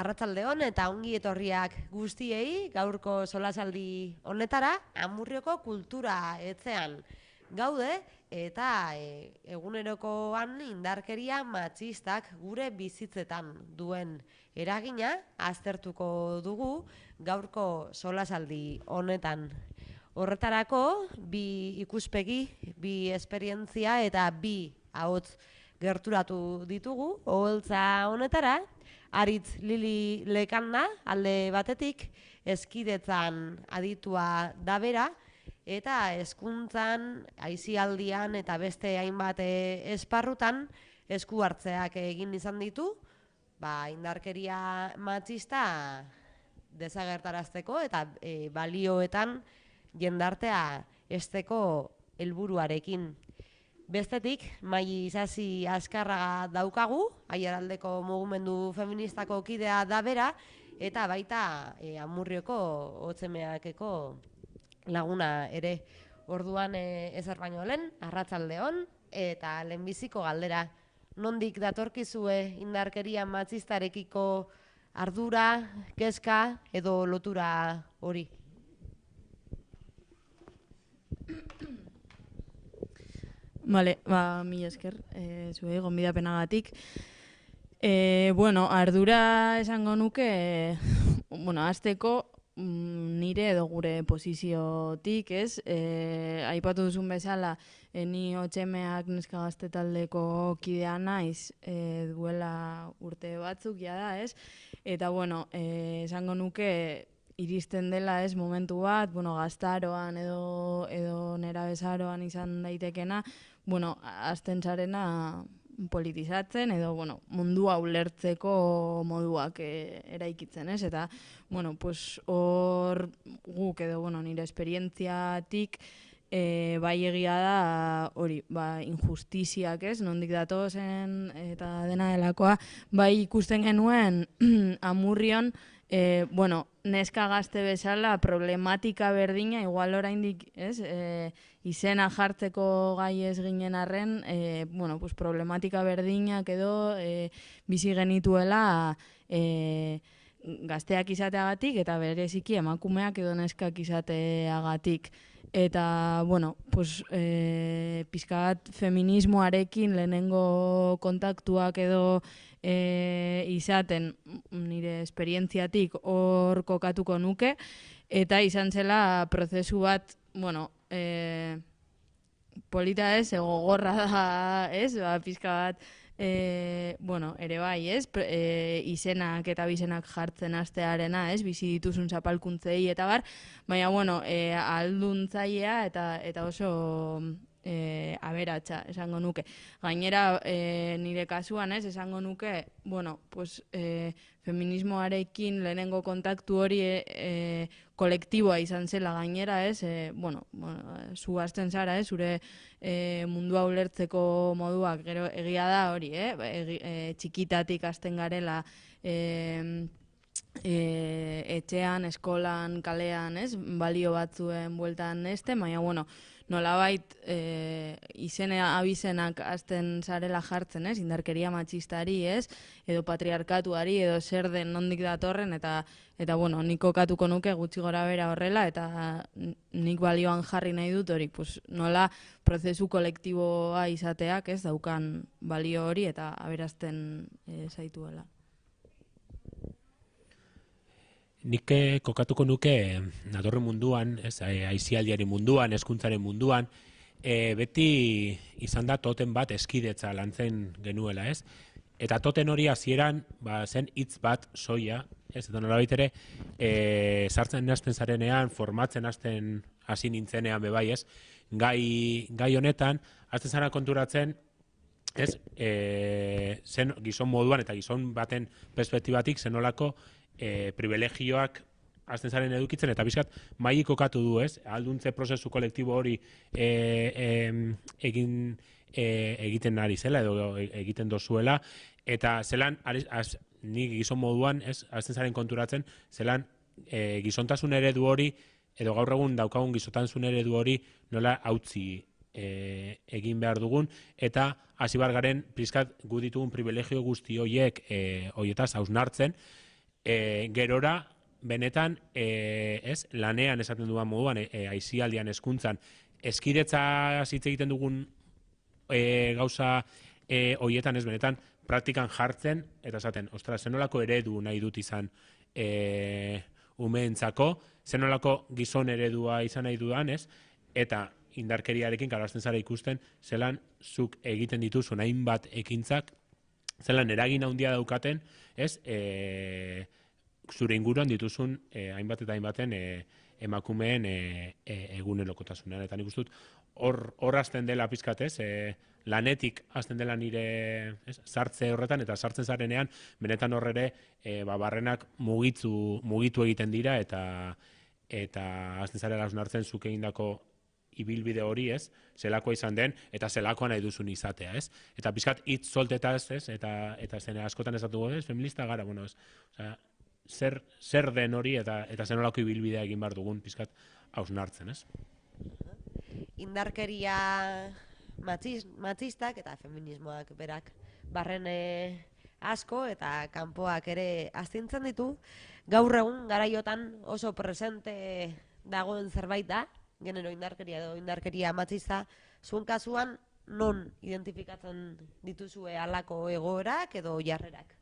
Arratsaldeon eta ongi etorriak guztiei gaurko solasaldi honetara Amurrioko kultura etxean gaude eta egunerokoan indarkeria matxistak gure bizitzetan duen eragina aztertuko dugu gaurko solasaldi honetan. Horretarako, bi ikuspegi, bi esperientzia eta bi ahots gerturatu ditugu oholtza honetara. Aritz Lili Lekanna alde batetik hezkidetzan aditua da bera eta hezkuntzan, aisialdian eta beste hainbat esparrutan esku hartzeak egin izan ditu, indarkeria matxista desagertarazteko eta balioetan jendartea hezteko helburuarekin. Bestetik, Mai Isasi Azkarraga daukagu, Aiaraldeko mugimendu feministako kidea da bera, eta baita Amurrioko hotzemeakeko laguna ere. Orduan ezer baino lehen, arratsaldeon eta lehenbiziko galdera. Nondik datorkizue indarkeria matxistarekiko ardura, kezka edo lotura hori? Vale, mila esker, zuei gonbidapenagatik. Ardura esango nuke, hasteko nire edo gure posiziotik, ez? Aipatu duzun bezala, ni hotxemeak neska gazte taldeko kidea naiz duela urte batzuk jada, ez? Eta, esango nuke iristen dela ez momentu bat, gaztaroan edo nerabezaroan izan daitekena, hasten zarena politizatzen edo mundua ulertzeko moduak eraikitzen, ez? Eta, hor guk edo nire esperientziatik bai egia da hori, injustiziak, ez? Nondik datozen eta dena delakoa, bai ikusten genuen Amurrion, neska gazte bezala problematika berdina, igual oraindik, ez, izena jartzeko gai ez ginen arren, problematika berdinak edo bizi genituela gazteak izateagatik eta bereziki emakumeak edo neskak izateagatik. Eta, pixka bat feminismoarekin lehenengo kontaktuak edo izaten nire esperientziatik hor kokatuko nuke, eta izan zela prozesu bat, polita ez, gogorra da, ez, pixka bat, ere bai, ez, izenak eta bizenak jartzen hastearena, ez, bizi dituzun zapalkuntzei eta bar, baina, alduntzailea eta oso aberatsa, esango nuke. Gainera, nire kasuan, ez, esango nuke, feminismoarekin lehenengo kontaktu hori kolektiboa izan zela gainera, ez, zu hasten zara, ez, zure mundua ulertzeko moduak, gero egia da hori, txikitatik hasten garela etxean, eskolan, kalean, ez, balio batzuen bueltan baina, nolabait izena abizenak hasten zarela jartzen, ez, indarkeria matxistari, ez, edo patriarkatuari, edo zer den nondik datorren, eta nik kokatuko nuke gutxi gora bera horrela, eta nik balioan jarri nahi dut hori, nola prozesu kolektiboa izateak, ez, daukan balio hori, eta aberazten zaituela. Nik kokatuko nuke datorren munduan, aisialdiaren munduan, hezkuntzaren munduan, beti izan da toten bat hezkidetza lantzen genuela, ez? Eta toten hori hasieran zen hitz bat soia, ez? Eta nolabait ere, sartzen hasten zarenean, formatzen hasten hasi nintzenean bebai, ez? Gai honetan, hasten zara konturatzen, ez? Zen gizon moduan eta gizon baten perspektibatik zenolako privilegioak hasten zaren edukitzen, eta bizkat maili kokatu du, ez? Alduntze prozesu kolektibo hori egiten ari zela, edo egiten dozuela, eta zelan, nik gizon moduan, ez? Hasten zaren konturatzen, zelan gizontasun eredu hori, edo gaur egun daukagun gizontasun eredu hori nola hautzi egin behar dugun, eta hasi bar garen pizkat gu ditugun privilegio guzti horiek horietaz hausnartzen, gerora, benetan, lanean esaten duan moduan, aisialdian, hezkuntzan, eskidetza hitz egiten dugun gauza hoietan ez benetan, praktikan jartzen, eta esaten, ostras, zenolako eredu nahi dut izan umeentzako, zenolako gizon eredua izan nahi dudan, ez? Eta indarkeriarekin karabazten zara ikusten, zelan zuk egiten dituzun hainbat ekintzak, zelan eragin handia daukaten, ez? Zure inguruan dituzun hainbat eta hainbaten emakumeen egunerokotasunean. Eta nik uste dut, hor hasten dela pizkatez, lanetik hasten dela nire sartze horretan, eta sartzen zarenean, benetan hor ere, barrenak mugitu egiten dira, eta hasten zarela hausnartzen zuk egindako ibilbide hori, ez, zelakoa izan den, eta zelakoa nahi duzun izatea, ez? Eta pizkat hitz solteta ez, eta zen askotan esatu ez, feminista gara, bueno, ez, osea, zer den hori eta zenolako ibilbidea egin behar dugun pizkat hausnartzen, ez? Indarkeria matxistak eta feminismoak berak barrene asko eta kanpoak ere astintzen ditu. Gaur egun garaiotan oso presente dagoen zerbait da, genero indarkeria edo indarkeria matxista, zuen kasuan non identifikatzen dituzue halako egoerak edo jarrerak?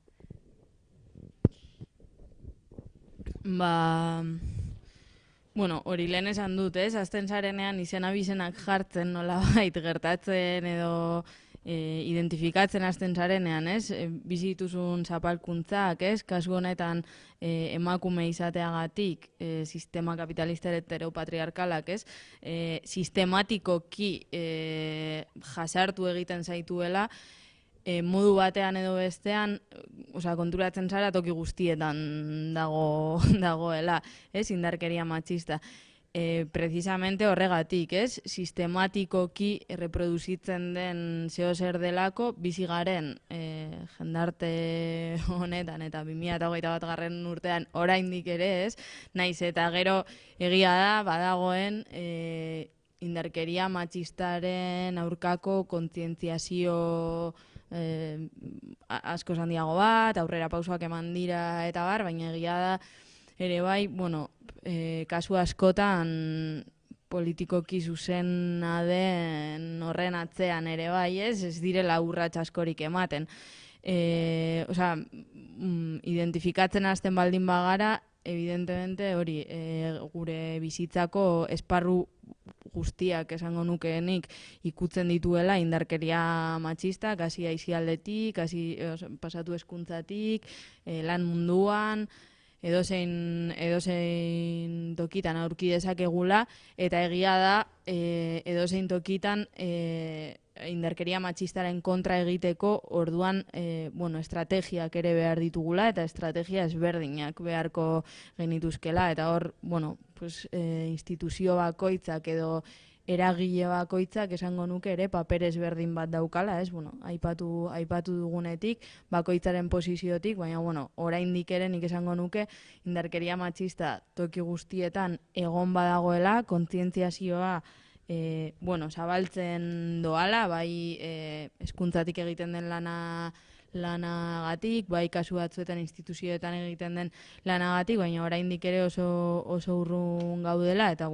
Bueno, hori lehen esan dut, ez? Azten zarenean izena-bizenak jartzen nolabait gertatzen edo identifikatzen azten zarenean, ez? Bizi dituzun zapalkuntzak, ez? Kasu honetan emakume izateagatik sistema kapitalista heteropatriarkalak, ez? Sistematikoki jasartu egiten zaituela, modu batean edo bestean, konturatzen zara toki guztietan dagoela, ez, indarkeria matxista. Precisamente horregatik, ez, sistematikoki reproduzitzen den zeo zer delako, bizi garen jendarte honetan eta 2021 urtean oraindik ere, ez, naiz eta gero egia da, badagoen indarkeria matxistaren aurkako kontzientziazio asko handiago bat, aurrera pausoak eman dira eta bar, baina egia da ere bai, bueno, kasu askotan politikoki zuzena den horren atzean ere bai, ez direla urrats askorik ematen. Identifikatzen hasten baldin bagara, evidentemente hori gure bizitzako esparru guztiak esango nukeenik ikutzen dituela indarkeria matxistak, hasi aisialdetik, hasi pasatu hezkuntzatik, lan munduan, edozein tokitan aurki dezakegula, eta egia da edozein tokitan indarkeria matxistaren kontra egiteko orduan estrategiak ere behar ditugula eta estrategia ezberdinak beharko genituzkela, eta hor instituzio bakoitzak edo eragile bakoitzak esango nuke ere paper ezberdin bat daukala, ez, aipatu dugunetik, bakoitzaren posiziotik, baina, oraindik ere nik esango nuke indarkeria matxista toki guztietan egon badagoela, kontzientziazioa zabaltzen doala, bai hezkuntzatik egiten den lanagatik, bai kasu batzuetan instituzioetan egiten den lanagatik, baina oraindik ere oso urrun gaudela, eta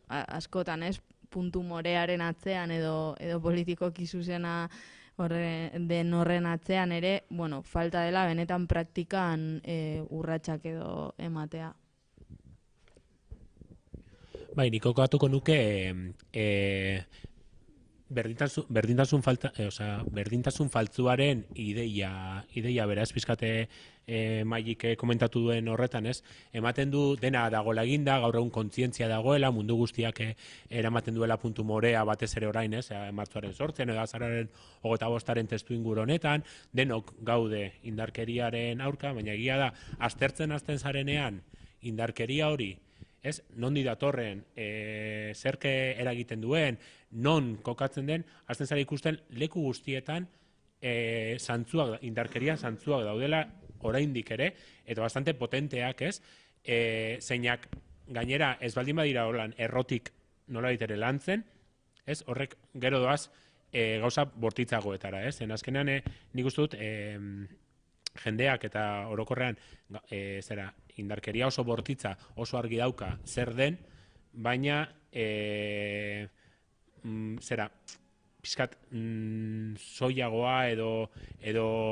askotan ez, puntu morearen atzean edo politikoki zuzena den horren atzean ere, falta dela benetan praktikan urratsak edo ematea. Bai, nik kokatuko nuke berdintasun faltzuaren ideia beraz, pizkate Maik komentatu duen horretan, ez? Ematen du dena dagoela eginda, gaur egun kontzientzia dagoela, mundu guztiak eramaten duela puntu morea batez ere orain, ez? Martxoaren 8 edo azararen 25 testu inguru honetan, denok gaude indarkeriaren aurka, baina egia da, aztertzen hasten zarenean indarkeria hori, ez? Nondi datorren, zerke eragiten duen, non kokatzen den, hasten zara ikusten leku guztietan indarkeria zantzuak daudela oraindik ere, eta bastante potenteak, ez? Zeinak gainera ez baldin badira holan errotik nolabait ere lantzen, ez? Horrek gero doaz gauza bortitzagoetara, ez? Azkenean nik uste dut jendeak eta orokorrean indarkeria oso bortitza, oso argi dauka zer den, baina pixkat soilagoa edo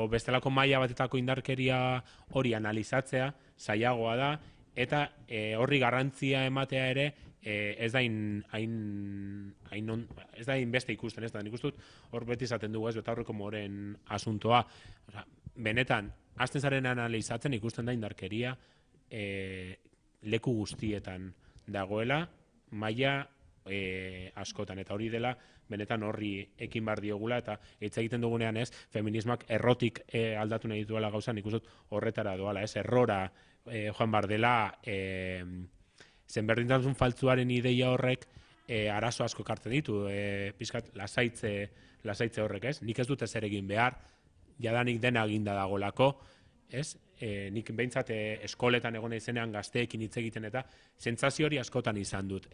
bestelako maila batetako indarkeria hori analizatzea zailagoa da, eta horri garrantzia ematea ere ez da beste ikusten, ez da, nik uste dut hor beti izaten dugu ez, betaurreko moren asuntoa. Benetan, hasten zaren analizatzen ikusten da indarkeria leku guztietan dagoela, maila askotan, eta hori dela benetan horri ekin bar diogula, eta hitz egiten dugunean ez, feminismak errotik aldatu nahi dituela gauza, nik uste dut horretara doala, ez, errora joan bar dela, zenberdintasun faltzuaren ideia horrek arazo asko kartzen ditu, pixkat lasaitze horrek, ez? Nik ez dut ezer egin behar, jadanik dena eginda dagolako, ez? Nik behintzat eskoletan egon izenean gazteekin hitz egiten eta sentsazio hori askotan izan dut.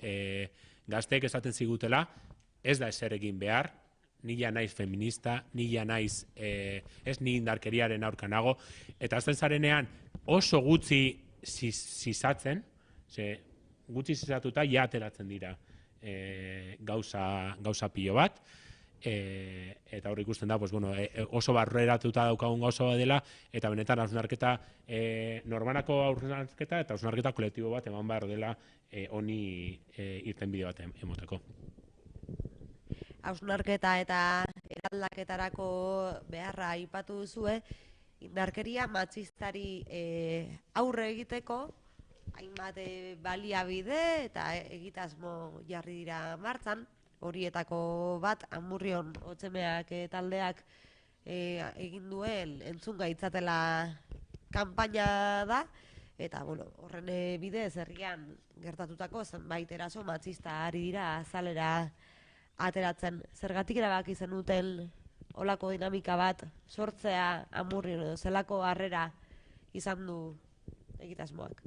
Gazteek esaten zigutela, ez da ezer egin behar, nila naiz feminista, nila naiz ni indarkeriaren aurka nago, eta azten zarenean oso gutxi zizatzen, gutxi zizatuta ja ateratzen dira gauza pilo bat, eta hor ikusten da, oso barreratuta daukagun gauza bat dela, eta benetan hausnarketa norbanako hausnarketa eta hausnarketa kolektibo bat eman behar dela honi irtenbide bat emoteko. Hausnarketa eta eraldaketarako beharra aipatu duzue, indarkeria matxistari aurre egiteko hainbat baliabide eta egitasmo jarri dira martzan, horietako bat Amurrion Otxemeak taldeak egin duen entzun gaitzatela kanpaina da, eta horren bidez herrian gertatutako zenbait eraso matxista ari dira azalera ateratzen. Zergatik erabaki zenuten olako dinamika bat sortzea Amurrion edo zelako harrera izan du egitasmoak?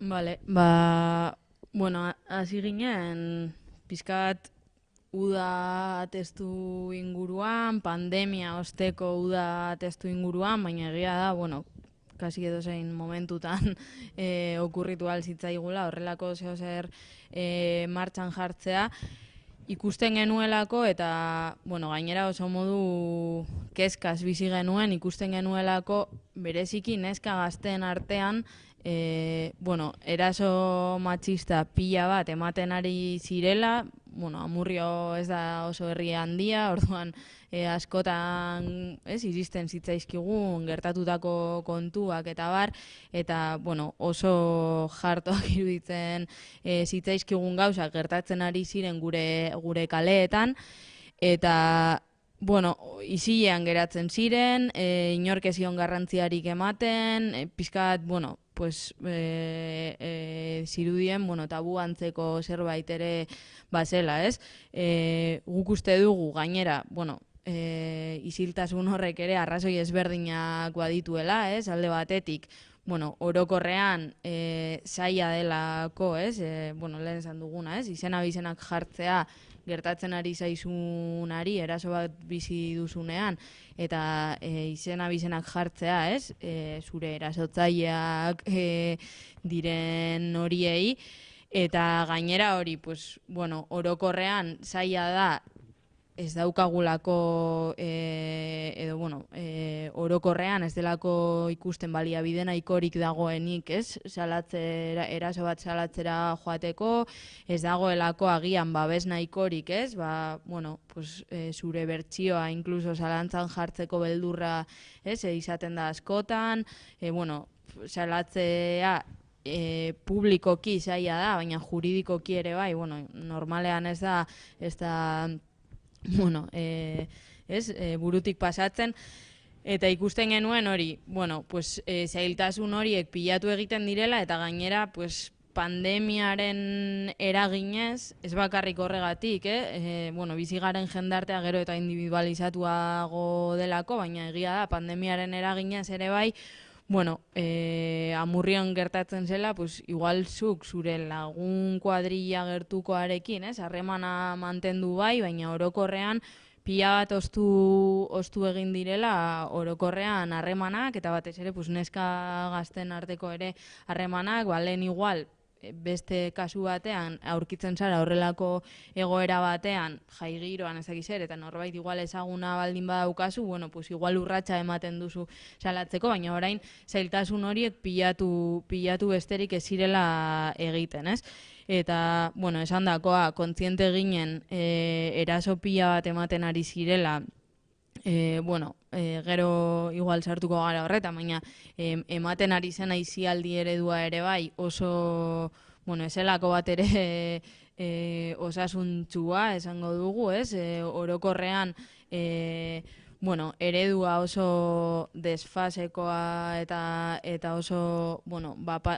Bale, hasi ginen pizkat uda testu inguruan, pandemia osteko uda testu inguruan, baina egia da, kasi edozein momentutan okurritu alzitzaigula, horrelako zehozer martxan jartzea, ikusten genuelako eta, gainera oso modu kezkaz bizi genuen, ikusten genuelako bereziki neska gazteen artean, eraso matxista pila bat ematen ari zirela, Amurrio ez da oso herri handia, orduan askotan iristen zitzaizkigun gertatutako kontuak eta bar, eta oso jartoak iruditzen zitzaizkigun gauzak gertatzen ari ziren gure kaleetan, eta isilean geratzen ziren, inork ez zion garrantziarik ematen, pizkat, zirudien tabu antzeko zerbait ere bazela, ez? Guk uste dugu gainera, isiltasun horrek ere arrazoi ezberdinak badituela, ez? Alde batetik, orokorrean zaila delako, ez? Lehen esan duguna, ez? Izena-bizenak jartzea gertatzen ari zaizunari, eraso bat bizi duzunean, eta izena-bizenak jartzea, ez? Zure erasotzaileak diren horiei, eta gainera hori, orokorrean zaila da, ez daukagulako, orokorrean ez delako ikusten baliabide nahikorik dagoenik, ez? Eraso bat salatzera joateko, ez dagoelako agian babes nahikorik, ez? Zure bertsioa inkluso zalantzan jartzeko beldurra, ez? Izaten da askotan, salatzea publikoki zaila da, baina juridikoki ere bai, normalean ez da burutik pasatzen, eta ikusten genuen hori, zailtasun horiek pilatu egiten direla, eta gainera, pandemiaren eraginez, ez bakarrik horregatik, bizigaren jendartea gero eta individualizatuago delako, baina egia da, pandemiaren eraginez ere bai, Amurrion gertatzen zela, igual zuk zure lagun kuadrilla gertukoarekin, harremana mantendu bai, baina orokorrean pila bat ostu egin direla orokorrean harremanak, eta batez ere neska gazten arteko ere harremanak, lehen igual, beste kasu batean aurkitzen zara horrelako egoera batean jai giroan zer, eta norbait igual ezaguna baldin badaukazu, igual urratsa ematen duzu salatzeko, baina orain zailtasun horiek pilatu besterik ez zirela egiten, ez? Eta, esan dakoa, kontziente ginen eraso pila bat ematen ari zirela, gero igual sartuko gara horretan, baina ematen ari zen aisialdi eredua ere bai oso, eselako bat ere osasuntsua esango dugu, ez? Orokorrean, eredua oso desfasekoa eta oso,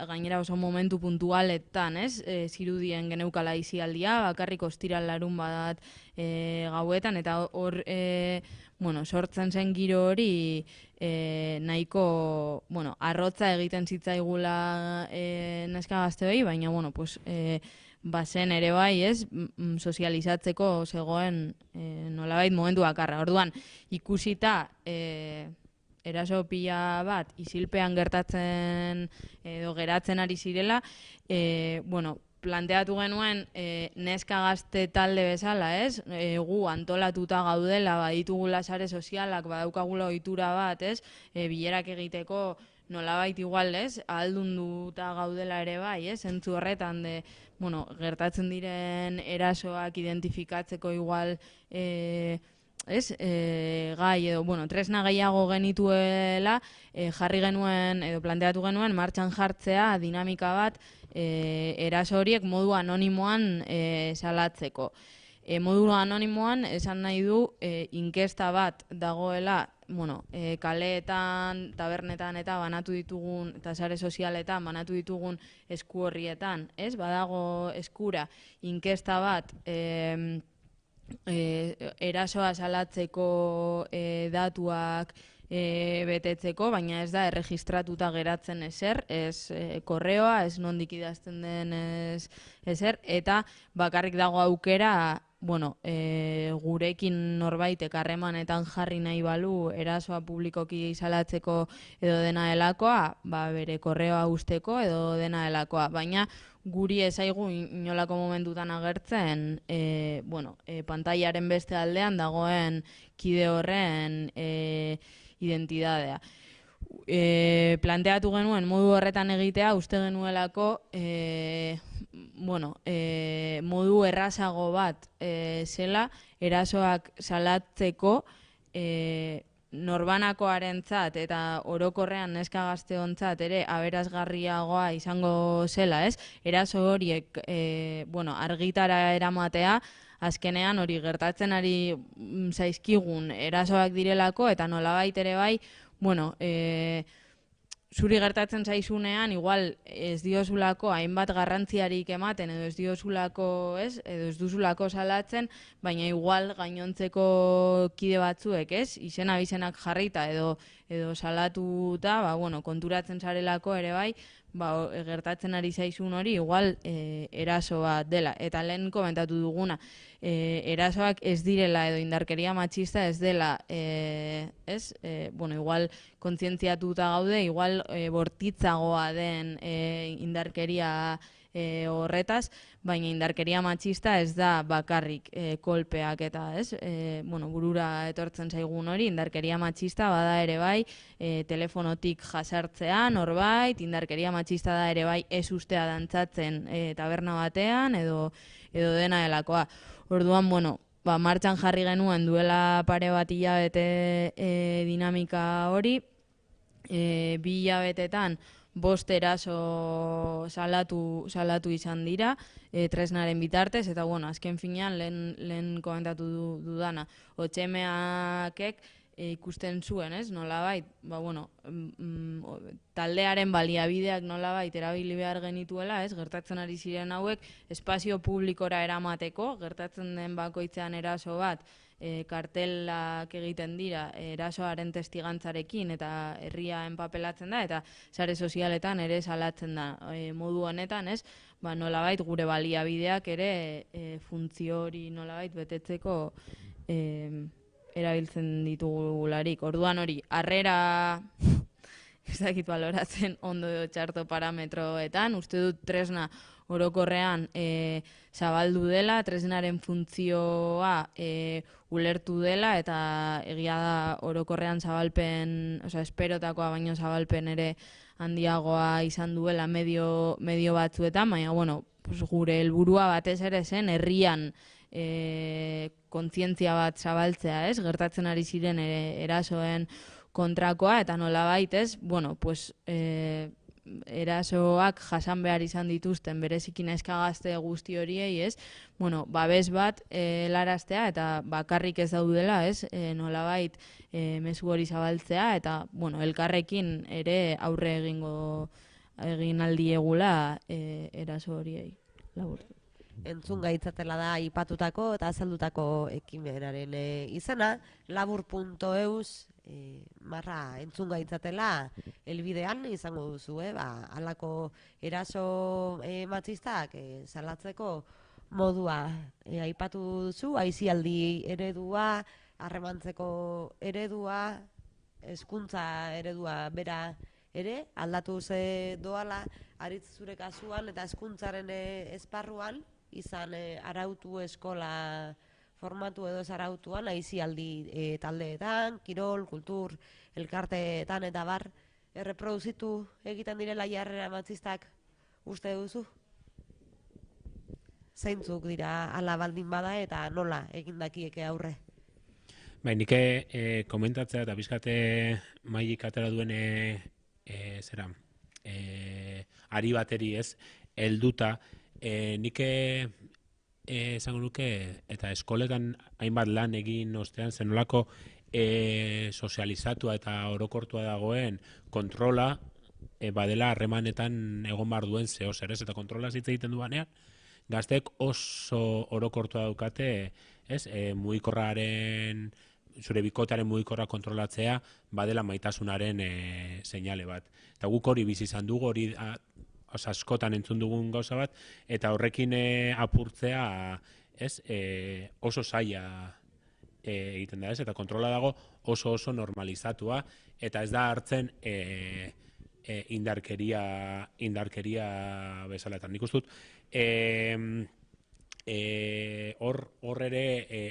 gainera oso momentu puntualetan, ez? Zirudien geneukala aisialdia, bakarrik ostiral larun badat gauetan, eta hor sortzen zen giro hori nahiko, arrotza egiten zitzaigula neska gazteoi, baina, bazen ere bai, ez, sozializatzeko zegoen nolabait momentu bakarra. Orduan, ikusita eraso pila bat isilpean gertatzen edo geratzen ari zirela, planteatu genuen neska gazte talde bezala, ez? Gu antolatuta gaudela, baditugula sare sozialak, badaukagula ohitura bat, ez? Bilerak egiteko nolabait igual, ez? Ahaldunduta gaudela ere bai, ez? Zentzu horretan gertatzen diren erasoak identifikatzeko igual gai edo, tresna gehiago genituela, jarri genuen edo planteatu genuen martxan jartzea dinamika bat eraso horiek modu anonimoan salatzeko. Modu anonimoan esan nahi du inkesta bat dagoela, kaleetan, tabernetan eta banatu ditugun, eta sare sozialetan banatu ditugun esku horrietan, ez? Badago eskura inkesta bat erasoa salatzeko datuak betetzeko, baina ez da erregistratuta geratzen ezer, ez korreoa, ez nondik idazten den ezer, eta bakarrik dago aukera, gurekin norbaitek harremanetan jarri nahi balu erasoa publikoki salatzeko edo dena delakoa, bere korreoa usteko edo dena delakoa, baina guri ezaigu inolako momentutan agertzen, pantailaren beste aldean dagoen kide horren identidadea. Planteatu genuen modu horretan egitea, uste genuelako modu errazago bat zela erasoak salatzeko norbanakoarentzat eta orokorrean neska gazteontzat ere aberasgarriagoa izango zela, ez? Eraso horiek argitara eramatea, azkenean hori gertatzen ari zaizkigun erasoak direlako, eta nolabait ere bai, zuri gertatzen zaizunean, igual ez diozulako hainbat garrantziarik ematen, edo ez diozulako, edo ez duzulako salatzen, baina igual gainontzeko kide batzuek, izen abizenak jarrita edo salatuta, konturatzen zarelako ere bai, gertatzen ari zaizun hori, igual eraso bat dela. Eta lehen komentatu duguna, erasoak ez direla edo indarkeria matxista ez dela, igual kontzientziatuta gaude, igual bortitzagoa den indarkeria horretaz, baina indarkeria matxista ez da bakarrik kolpeak eta, burura etortzen zaigun hori, indarkeria matxista bada ere bai, telefonotik jasartzea norbait, indarkeria matxista da ere bai ez ustea dantzatzen taberna batean edo dena delakoa. Orduan, martxan jarri genuen duela pare bat hilabete dinamika hori, 2 hilabetetan 5 eraso salatu izan dira, tresnaren bitartez, eta azken finean lehen komentatu dudana, HMAkek ikusten zuen, nolabait, taldearen baliabideak nolabait erabili behar genituela, gertatzen ari ziren hauek espazio publikora eramateko, gertatzen den bakoitzean eraso bat, kartelak egiten dira erasoaren testigantzarekin eta herria enpapelatzen da, eta sare sozialetan ere salatzen da modu honetan, nolabait gure baliabideak ere funtzio hori nolabait betetzeko erabiltzen ditugularik. Orduan hori, harrera ez dakit baloratzen ondo edo txarto parametroetan, uste dut tresna orokorrean zabaldu dela, tresnaren funtzioa ulertu dela, eta egia da orokorrean zabalpen, esperotakoa baino zabalpen ere handiagoa izan duela medio batzuetan, baina, bueno, pues gure helburua batez ere zen herrian kontzientzia bat zabaltzea, ez? Gertatzen ari ziren erasoen kontrakoa, eta nolabait, ez? Bueno, pues erasoak jasan behar izan dituzten bereziki neska gazte guzti horiei, ez? Bueno, babes bat helaraztea, eta bakarrik ez daudela, ez? Nolabait mezu hori zabaltzea, eta, bueno, elkarrekin ere aurre egin aldiegula eraso horiei. Laburtu. Entzun gaitzatela da aipatutako eta azaldutako ekimenaren izena, labur.eus marra entzun gaitzatela helbidean izango duzu, halako eraso matxistak salatzeko modua aipatu duzu, aisialdi eredua, harremantzeko eredua, hezkuntza eredua bera ere aldatu ze doala aritz zure kasuan eta hezkuntzaren esparruan izan arautu eskola formatu edo arautuan aisialdi taldeetan, kirol, kultur, elkarteetan eta bar erreproduzitu egiten direla jarrera matxistak uste duzu? Zeintzuk dira ala baldin bada eta nola egindakieke aurre? Bai, nik komentatzea eta bizkate maik atera duen ari bateri ez, helduta, nik esango nuke, eta eskoletan hainbat lan egin ostean zenolako sozializatua eta orokortua dagoen kontrola badela harremanetan egon behar duen zeo zer, ez? Eta kontrola hitz egiten duanean, gazteek oso orokortua daukate, ez? Mugikorraren, zure bikotearen mugikorra kontrolatzea badela maitasunaren seinale bat. Eta guk hori bizi izan dugu, hori askotan entzun dugun gauza bat, eta horrekin apurtzea, ez? Oso zaila egiten da, ez? Eta kontrola dago oso normalizatua, eta ez da hartzen indarkeria bezala. Eta nik uste dut, hor ere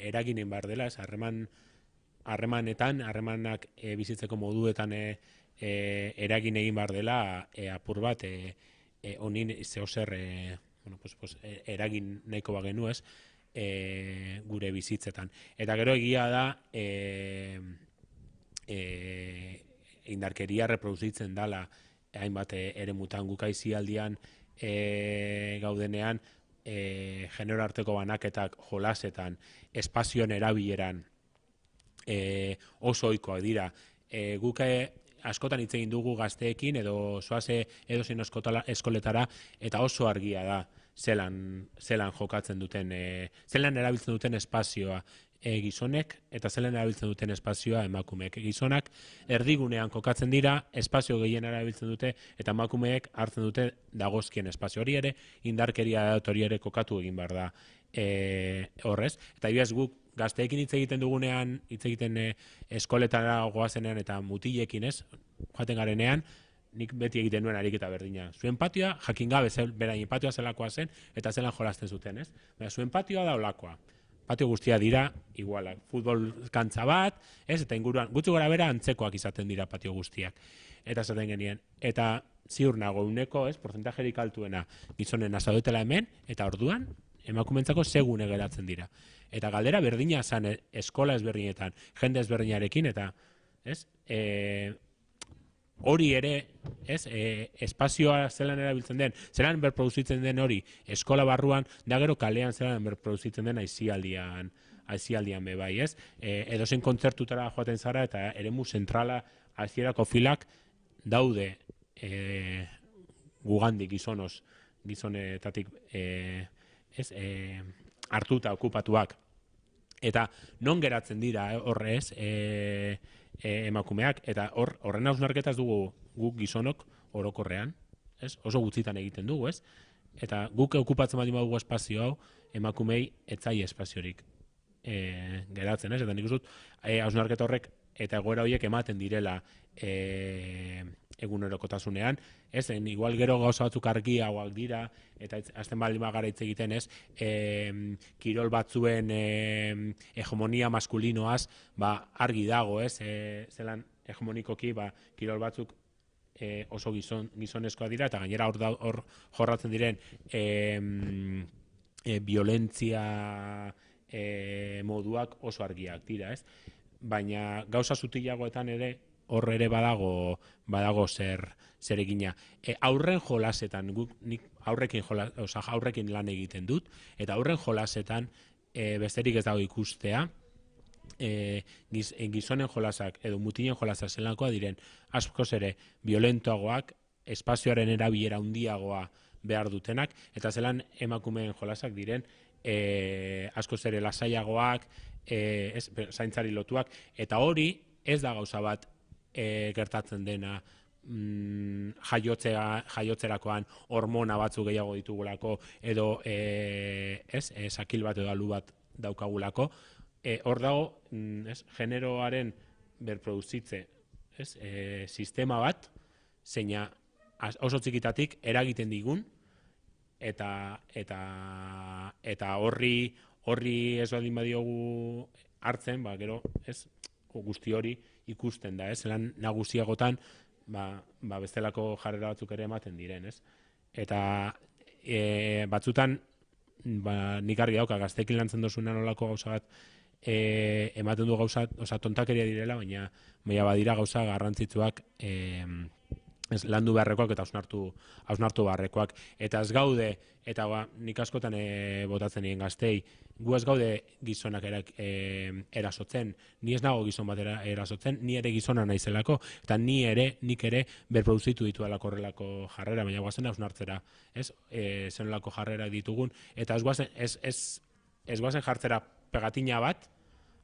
eraginen behar dela, ez? Harremanak bizitzeko moduetan eragin egin behar dela apur bat honin zeozer eragin nahiko bagenu, ez? Gure bizitzetan. Eta gero egia da indarkeria reproduzitzen dela hainbat eremutan, guk aisialdian gaudenean genero arteko banaketak jolasetan, espazioen erabileran oso ohikoak dira. Guk askotan hitz egin dugu gazteekin edo zoaze edozein eskoletara, eta oso argia da zelan jokatzen duten, zelan erabiltzen duten espazioa gizonek eta zelan erabiltzen duten espazioa emakumeek. Gizonak erdigunean kokatzen dira, espazio gehien erabiltzen dute, eta emakumeek hartzen dute dagozkien espazio hori ere, indarkeria hori ere kokatu egin behar da horrez. Eta ibaz guk gazteekin hitz egiten dugunean, hitz egiten eskoletara goazenean eta mutilekin, ez, joaten garenean, nik beti egiten nuen ariketa berdina. Zuen patioa, jakin gabe, berain patioa zelakoa zen, eta zelan jolasten zuten, ez? Zuen patioa da olakoa. Patio guztia dira igualak. Futbol kantza bat, ez? Eta inguruan, gutxi gora bera antzekoak izaten dira patio guztiak. Eta zaten genien. Eta ziur nago uneko, ez? Porcentajerik altuena gizonen azadotela hemen, eta orduan, emakumentzako segune geratzen dira. Eta galdera berdina zan eskola ezberdinetan, jende ezberdinarekin, eta ez? Hori ere, ez? Espazioa zelan erabiltzen den, zelan berproduzitzen den hori eskola barruan, da gero kalean zelan berproduzitzen den aisialdian be bai, ez? Edozein kontzertutara joaten zara, eta eremu zentrala hasierako filak daude gugandik gizonetatik hartuta okupatuak. Eta non geratzen dira horrez emakumeak, eta horren hausnarketaz dugu guk gizonok orokorrean, ez? Oso gutxitan egiten dugu, ez? Eta guk okupatzen baldin badugu espazio hau, emakumei etzai espaziorik geratzen, ez? Eta nik uste dut, hausnarketa horrek eta egoera horiek ematen direla egunerokotasunean, ez? Igual gero gauza batzuk argiagoak dira, eta azten baldin bagara hitz egiten, ez? Kirol batzuen hegemonia maskulinoaz, argi dago, ez? Zelan hegemonikoki, kirol batzuk oso gizonezkoa dira, eta gainera hor jorratzen diren violentzia moduak oso argiak dira, ez? Baina gauza sutilagoetan ere hor ere badago zer egina. Aurren jolasetan, nik aurrekin lan egiten dut, eta aurren jolasetan besterik ez dago ikustea, gizonen jolasak edo mutinen jolasak zelankoa diren askoz ere violentoagoak, espazioaren erabilera handiagoa behar dutenak, eta zelan emakumeen jolasak diren askoz ere lasaiagoak, zaintzari lotuak, eta hori ez da gauza bat gertatzen dena jaiotzerakoan hormona batzu gehiago ditugulako edo sakil bat edo alu bat daukagulako. Hor dago generoaren berproduzitze sistema bat, zeina oso txikitatik eragiten digun, eta horri ez baldin badiogu hartzen, gero guzti hori ikusten da, lan nagusiagotan bestelako jarrera batzuk ere ematen diren, eta batzutan nik argi dauka gazteekin lantzen dozuna nolako gauza bat ematen du gauza, tontakeria direla, baina badira gauza garrantzitsuak landu beharrekoak eta hausnartu beharrekoak. Eta ez gaude, eta nik askotan botatzen nien gaztei, gu ez gaude gizonak erasotzen, ni ez nago gizon bat erasotzen, ni ere gizona naizelako, eta nik ere berproduzitu dituelako horrelako jarrera, baina guazen hausnartzera, zenolako jarrera ditugun, eta ez guazen jartzera pegatina bat,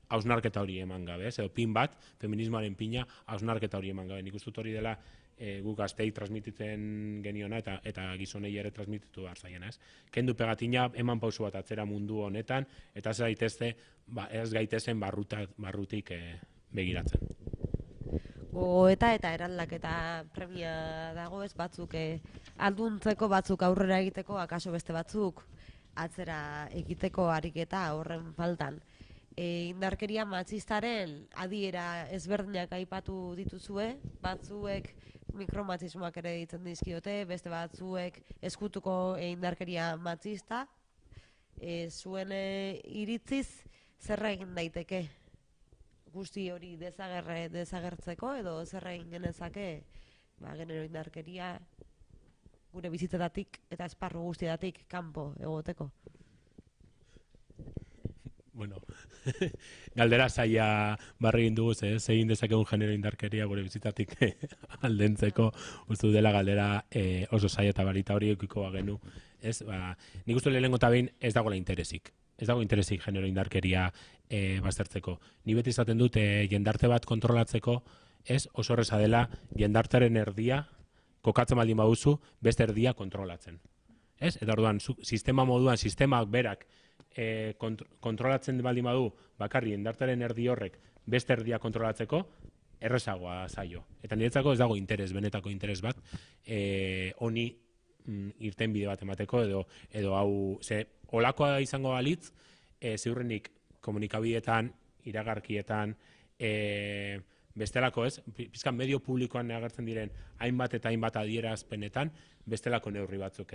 hausnarketa hori eman gabe, edo pin bat, feminismoaren pina, hausnarketa hori eman gabe. Nik uste hori dela guk gaztei transmititzen geniona eta gizonei ere transmititu behar zaiena, Kendu pegatina, eman pausu bat atzera mundu honetan, eta ez gaitezen barrutik begiratzen. Gogoeta eta eraldaketa premia dago, batzuk alduntzeko, batzuk aurrera egiteko, akaso beste batzuk atzera egiteko ariketa horren faltan. Indarkeria matxistaren adiera ezberdinak aipatu dituzue, batzuek mikromatxismoak ere ditzen dizkiote, beste batzuek eskutuko indarkeria matxista. Zuen iritziz zer egin daiteke guzti hori desagertzeko, edo zer egin genezake genero indarkeria gure bizitzetatik eta esparru guztietatik kanpo egoteko? Bueno, galdera zaila egin dugu, egin dezakegun genero indarkeria gure bizitatik aldentzeko, uste dela galdera oso zaila eta barita hori eukiko bagenu. Nik uste lehenengo eta behin ez dagoela interesik. Ez dago interesik genero indarkeria baztertzeko. Ni beti izaten dut jendarte bat kontrolatzeko, oso erreza dela jendartearen erdia kokatzen baldin baduzu beste erdia kontrolatzen. Eta orduan, sistema moduan, sistemak berak kontrolatzen baldin badu bakarri jendartearen erdi horrek beste erdia kontrolatzeko, errezagoa zaio. Eta niretzako ez dago benetako interes bat, honi irtenbide bat emateko, edo hau, olakoa izango balitz, ziurrenik komunikabideetan, iragarkietan, bestelako pizkan medio publikoan agertzen diren hainbat eta hainbat adierazpenetan, bestelako neurri batzuk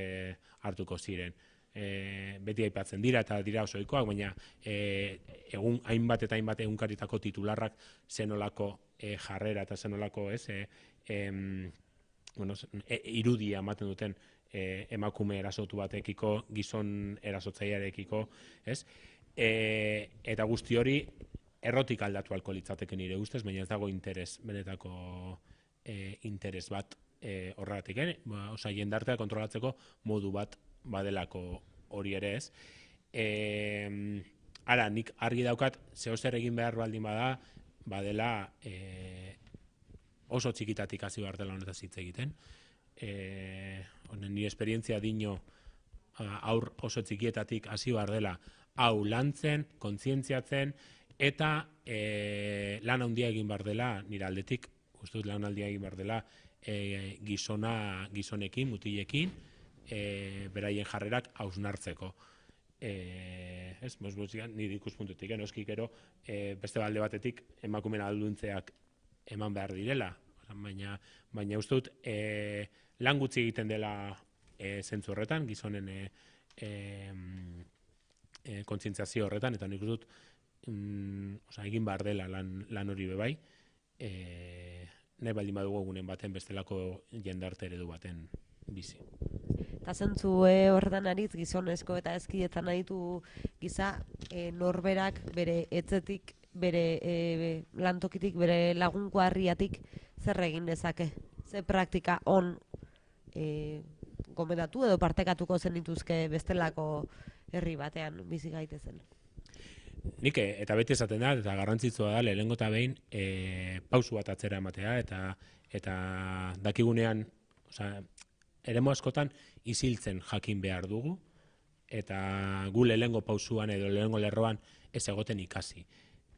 hartuko ziren. Beti aipatzen dira eta dira oso ohikoak, baina egun hainbat eta hainbat egunkaritako titularrak zenolako jarrera eta zenolako irudia ematen duten emakume erasotu batekiko, gizon erasotzailearekiko, eta guzti hori errotik aldatu alko litzateke nire ustez, baina ez dago benetako interes bat horregatik, jendartea kontrolatzeko modu bat badelako hori ere ez. Ara, nik argi daukat, zehozer egin behar baldin badela oso txikitatik hasi behar dela honetaz hitz egiten. Nire esperientzia dino aur oso txikietatik hasi behar dela hau lantzen, kontzientziatzen, eta lan handia egin behar dela, nire aldetik, uste dut lan handia egin behar dela, gizonekin, mutilekin, beraien jarrerak hausnartzeko. Ez, nire ikuspuntutik, noski gero, beste balde batetik, emakumeen alduntzeak eman behar direla, baina uste dut, lan gutxi egiten dela zentzu horretan, gizonen kontzientziazio horretan, eta nik uste dut, egin behar dela lan hori bebai, nahi baldin badugu egunen baten bestelako jendarte eredu baten bizi. Eta zentzu horretan aritz gizonezko eta ezkidetan aditu giza norberak bere etzetik, bere lantokitik, bere lagunko harriatik zer egin dezake? Ze praktika on gomendatu edo partekatuko zenituzke bestelako herri batean bizi gaitezen? Nik, eta beti esaten da, eta garrantzitsua da, lehenengo eta behin, pausu bat atzera ematea, eta dakigunean, eremu askotan, isiltzen jakin behar dugu, eta gu lehenengo pausuan edo lehenengo lerroan ez egoten ikasi.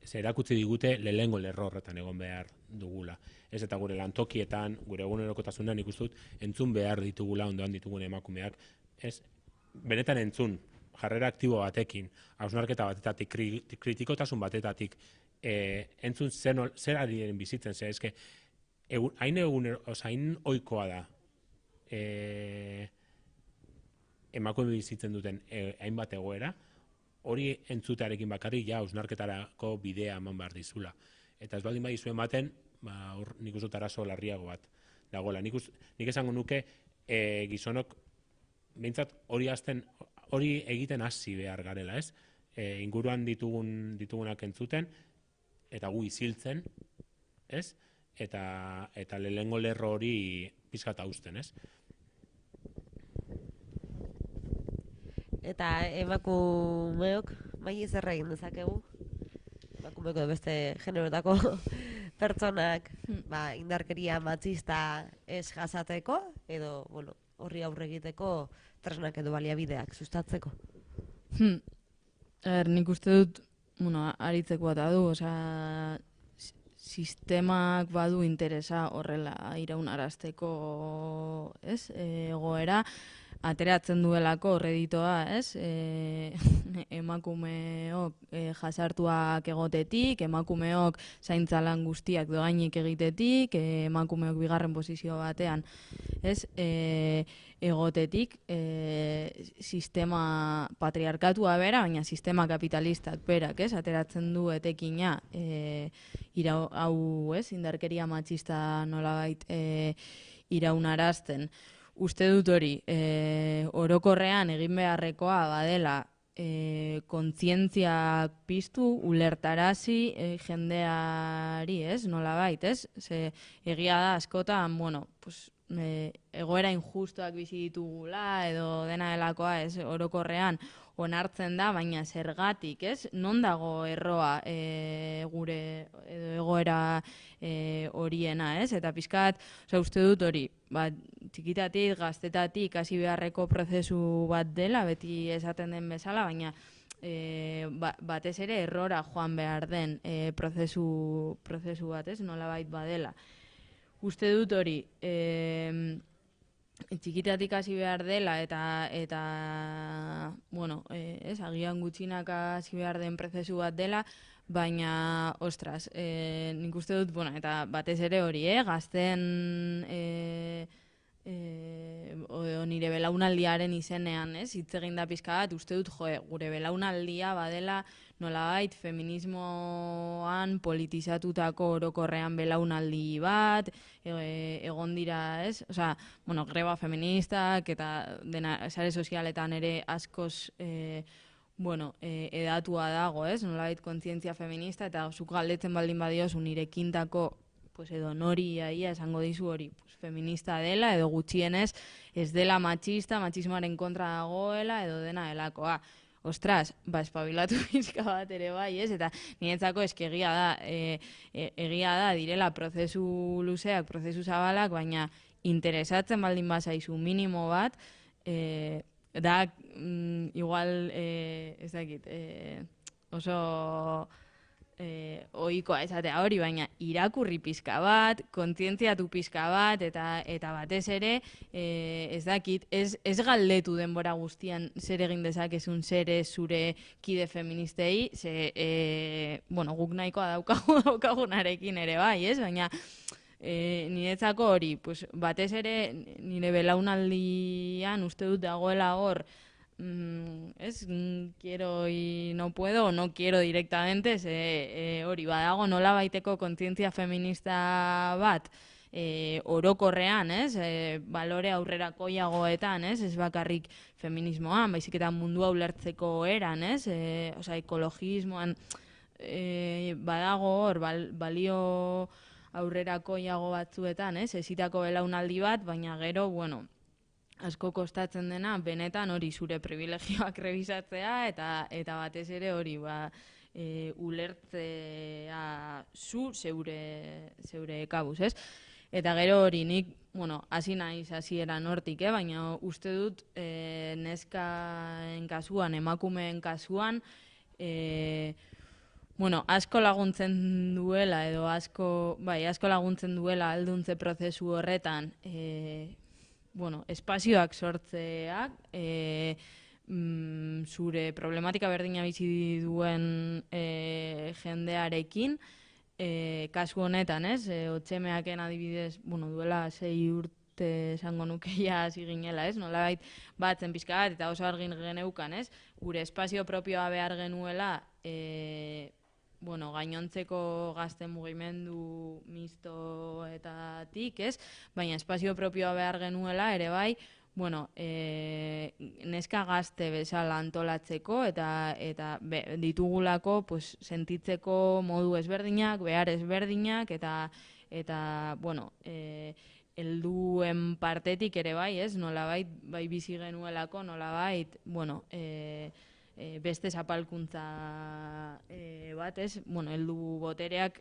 Ez erakutsi digute lehenengo lerro horretan egon behar dugula. Ez eta gure lantokietan, gure egunerokotasunean ikustut, entzun behar ditugula ondoan ditugun emakumeak, ez benetan entzun, jarrera aktibo batekin, hausnarketa batetatik, kritikotasun batetatik, entzun zer ari diren bizitzen, ze eske, hain ohikoa da, emakume bizitzen duten hainbat egoera, hori entzutearekin bakarrik ja hausnarketarako bidea eman behar dizula. Eta ez baldin badizu ematen, nik uste dut arazo larriago bat dagoela. Nik esango nuke gizonok behintzat hori egiten hasi behar garela, ez? Inguruan ditugunak entzuten, eta gu isiltzen, ez? Eta lehenengo lerro hori pizkat hausten, ez? Eta emakumeok maili zer egin dezakegu? Emakumeok edo beste generoetako pertsonak indarkeria matxista ez jasateko, edo horri aurre egiteko tresnak edo baliabideak sustatzeko. Nik uste dut, aritzeko bat du, sistemak badu interesa horrela iraunarazteko, ez, egoera, ateratzen duelako horreditoa, ez, emakumeok jasartuak egotetik, emakumeok zaintzalan guztiak doainik egitetik, emakumeok bigarren posizio batean, ez, egotetik, sistema patriarkatua bera, baina sistema kapitalistak berak, ez, ateratzen du etekina, hau, ez, indarkeria matxista nolabait iraunarazten. Uste dut hori, orokorrean egin beharrekoa badela kontzientzia piztu, ulertarazi jendeari, ez, nolabait, ez? Ze egia da askotan, egoera injustuak bizi ditugula edo dena delakoa, ez, orokorrean onartzen da, baina zergatik, ez? Non dago erroa gure edo egoera horiena, ez? Eta pizkat, uste dut hori, txikitatik, gaztetatik hasi beharreko prozesu bat dela, beti esaten den bezala, baina batez ere errora joan behar den prozesu bat, ez? Nolabait badela. Uste dut hori, txikitatik hasi behar dela eta agian gutxinak hasi behar den prozesu bat dela, baina, ostras, nik uste dut, eta batez ere hori, gazten nire belaunaldiaren izenean, hitz egin da pizka bat, uste dut, gure belaunaldia badela nolabait feminismoan politizatutako orokorrean belaunaldi bat, egon dira, ez? Greba feministak eta dena sare sozialetan ere askoz edatua dago, ez? Nolabait kontzientzia feminista, eta zuk galdetzen baldin badiozu nire kintako edo nori esango dizu hori feminista dela, edo gutxienez ez dela matxismoaren kontra dagoela, edo dena delakoa. Ostras, espabilatu pizka bat ere bai, ez? Eta niretzako egia da direla prozesu luzeak, prozesu zabalak, baina interesatzen baldin bazaizu minimo bat, da, igual, ez dakit, oso ohikoa esatea hori, baina irakurri pizka bat, kontzientziatu pizka bat, eta batez ere, ez dakit, ez galdetu denbora guztian zer egin dezakezun zere zure kide feministei, bueno, guk nahikoa daukagunarekin ere bai, ez? Baina, niretzako hori, pues, batez ere nire belaunaldian uste dut dagoela hor, ez, quiero y no puedo, o no quiero directamente, hori badago nola baiteko kontzientzia feminista bat, orokorrean, ez, balore aurrerakoiagoetan, ez, ez bakarrik feminismoan, baizik eta mundua ulertzeko eran, ez, ekologismoan, badago hor, balio aurrerakoiago batzuetan, ez, ezitako belaunaldi bat, baina gero, bueno, asko kostatzen dena, benetan hori zure privilegioak rebisatzea, eta batez ere hori, ulertzea zeure kabuz, ez? Eta gero hori nik, bueno, hasi naiz hasieran hortik, baina uste dut neskaen kasuan, emakumeen kasuan, bueno, asko laguntzen duela, edo asko laguntzen duela alduntze prozesu horretan, bueno, espazioak sortzeak, zure problematika berdina bizi duen jendearekin, kasu honetan, ez? Otxemeaken adibidez, bueno, duela 6 urte esango nukeia hasi ginela, ez? Nolabait batzen pizka bat eta oso argin geneukan, ez? Gure espazio propioa behar genuela, bueno, gainontzeko gazte mugimendu mistoetatik, ez? Baina espazio propioa behar genuela ere bai, bueno, neska gazte bezala antolatzeko eta ditugulako pues, sentitzeko modu ezberdinak, behar ezberdinak eta bueno, helduen partetik ere bai, ez? Nolabait bai bizi genuelako, nolabait, bueno, beste zapalkuntza bat, ez? Bueno, heldu botereak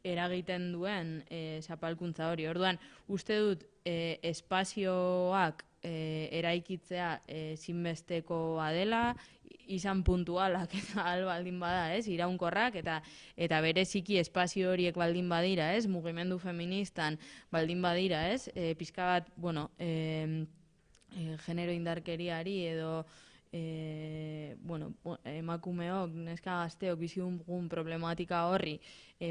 eragiten duen zapalkuntza hori. Orduan, uste dut espazioak eraikitzea ezinbestekoa dela, izan puntualak eta baldin bada, ez? Iraunkorrak eta bereziki espazio horiek baldin badira, ez? Mugimendu feministan baldin badira, ez? Pizka bat, bueno, genero indarkeriari edo bueno, emakumeok, neska gazteok bizi dugun problematika horri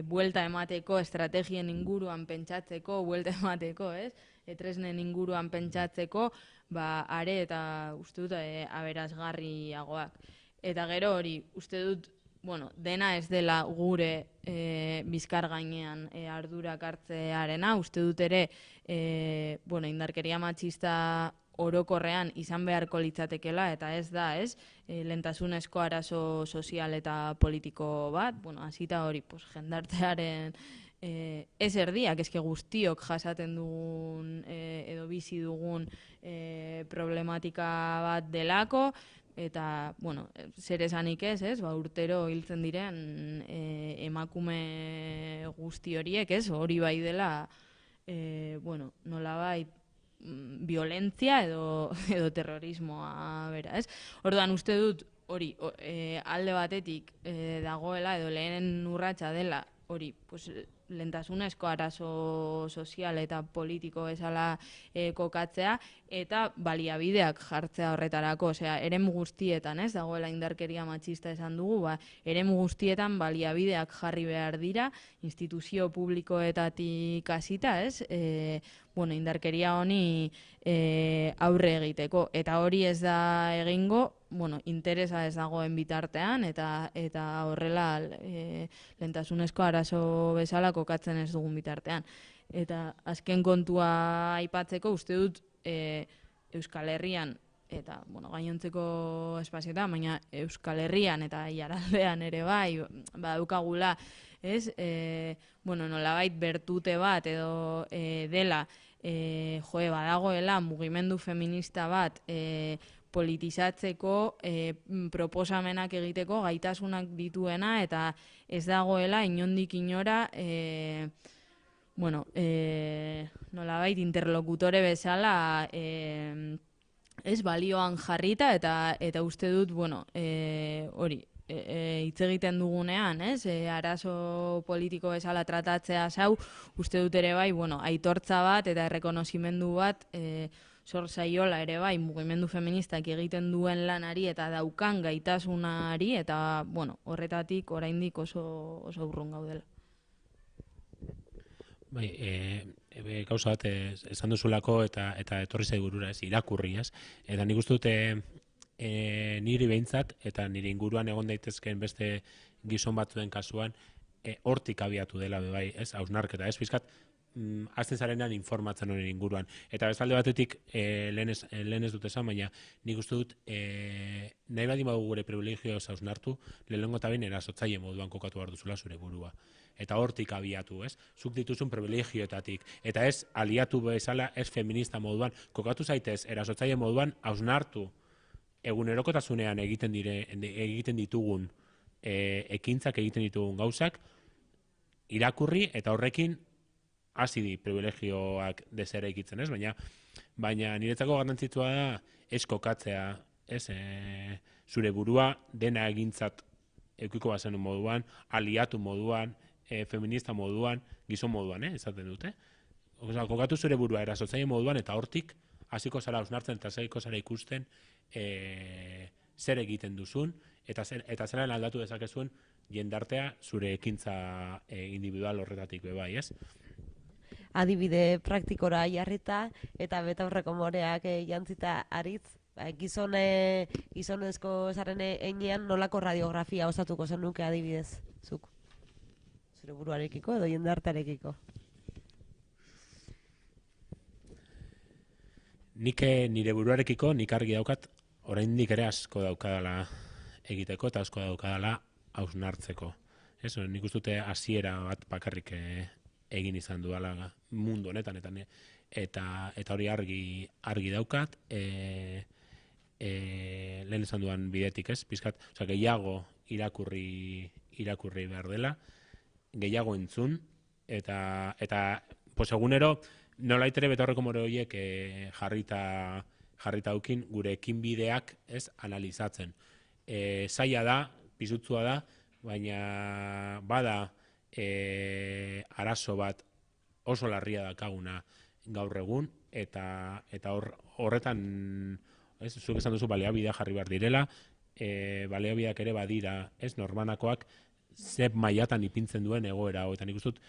buelta emateko, estrategien inguruan pentsatzeko, buelta emateko, ez? Tresnen inguruan pentsatzeko, are eta uste dut aberasgarriagoak. Eta gero hori, uste dut, bueno, dena ez dela gure bizkar gainean ardurak hartzearena, uste dut ere, bueno, indarkeria matxista orokorrean izan beharko litzatekela, eta ez da, ez, lehentasunezko arazo sozial eta politiko bat, bueno, hasita hori, pues, jendartearen ez erdiak, eske guztiok jasaten dugun edo bizi dugun problematika bat delako, eta, bueno, zer esanik ez, urtero hiltzen diren emakume guzti horiek, ez, hori bai dela, bueno, nolabait, violentzia edo terrorismoa bera, ez? Orduan, uste dut hori alde batetik dagoela edo lehen urratsa dela hori, pues, lehentasunezko arazo sozial eta politiko bezala kokatzea eta baliabideak jartzea horretarako, osea, eremu guztietan, ez, dagoela indarkeria matxista esan dugu, eremu guztietan baliabideak jarri behar dira, instituzio publikoetatik hasita, ez, bueno, indarkeria honi aurre egiteko, eta hori ez da egingo, bueno, interesa ez dagoen bitartean, eta horrela lehentasunezko arazo bezala kokatzen ez dugun bitartean. Eta azken kontua aipatzeko, uste dut Euskal Herrian, eta, bueno, gainontzeko espazioetan, baina Euskal Herrian eta Iaraldean ere bai, badukagula, ez, bueno, nolabait bertute bat edo dela, badagoela mugimendu feminista bat politizatzeko, proposamenak egiteko gaitasunak dituena, eta ez dagoela inondik inora, bueno, nolabait interlokutore bezala ez balioan jarrita eta uste dut, bueno, hori, hitz egiten dugunean, ez? Arazo politiko bezala tratatzea zau, uste dut ere bai, bueno, aitortza bat eta errekonozimendu bat zor zaiola ere bai, mugimendu feministak egiten duen lanari eta daukan gaitasunari eta, bueno, horretatik oraindik oso urrun gaudela. Bai, gauza bat esan duzulako eta etorri zaigurura, ez, irakurri, ez? Eta nik uste dute niri behintzat, eta nire inguruan egon daitezkeen beste gizon batzuen kasuan, hortik abiatu dela bai, ez, hausnarketa, ez, pizkat, azten zarenean informatzen honen inguruan. Eta bestalde batetik, lehen ez dut esan, baina nik uste dut, nahi baldin badugu gure privilegioz hausnartu, lehenengo eta behin erasotzaile moduan kokatu behar duzula zure burua. Eta hortik abiatu, ez? Zuk dituzun privilegioetatik. Eta ez aliatu bezala, ez feminista moduan, kokatu zaitez erasotzaile moduan hausnartu egunerokotasunean egiten ditugun ekintzak, egiten ditugun gauzak, irakurri eta horrekin hasi di privilegioak desera ikitzen, ez? Baina niretzako garrantzitsua da ez kokatzea, ez? Zure burua dena egintzat eukiko bazen moduan, aliatu moduan, feminista moduan, gizon moduan, esaten dute. Osa, kokatu zure burua erasotzaile moduan eta hortik hasiko zara hausnartzen eta hasiko zara ikusten zer egiten duzun eta zelan aldatu dezakezuen jendartea zure ekintza individual horretatik bai, ez? Adibide praktikora jarrita eta betaurreko moreak jantzita aritz, gizonezko zaren einean nolako radiografia osatuko zenuke adibidez, zuk? Zure buruarekiko edo jendartearekiko? Nik nire buruarekiko nik argi daukat, oraindik ere asko daukadala egiteko eta asko daukadala hausnartzeko. Ez, nik uste dute hasiera bat bakarrik egin izan duala mundu honetan eta hori argi daukat, lehen esan duan bidetik, ez? Pizkat, osea, gehiago irakurri behar dela, gehiago entzun eta pues egunero nolait ere betaurreko more horiek jarrita aukin gure ekinbideak, ez, analizatzen. Zaila da, pisutzua da, baina bada arazo bat oso larria dakaguna gaur egun eta horretan, ez, zuk esan duzu baliabidea jarri behar direla, baliabideak ere badira, ez, norbanakoak ze mailatan ipintzen duen egoera hau, eta nik uste dut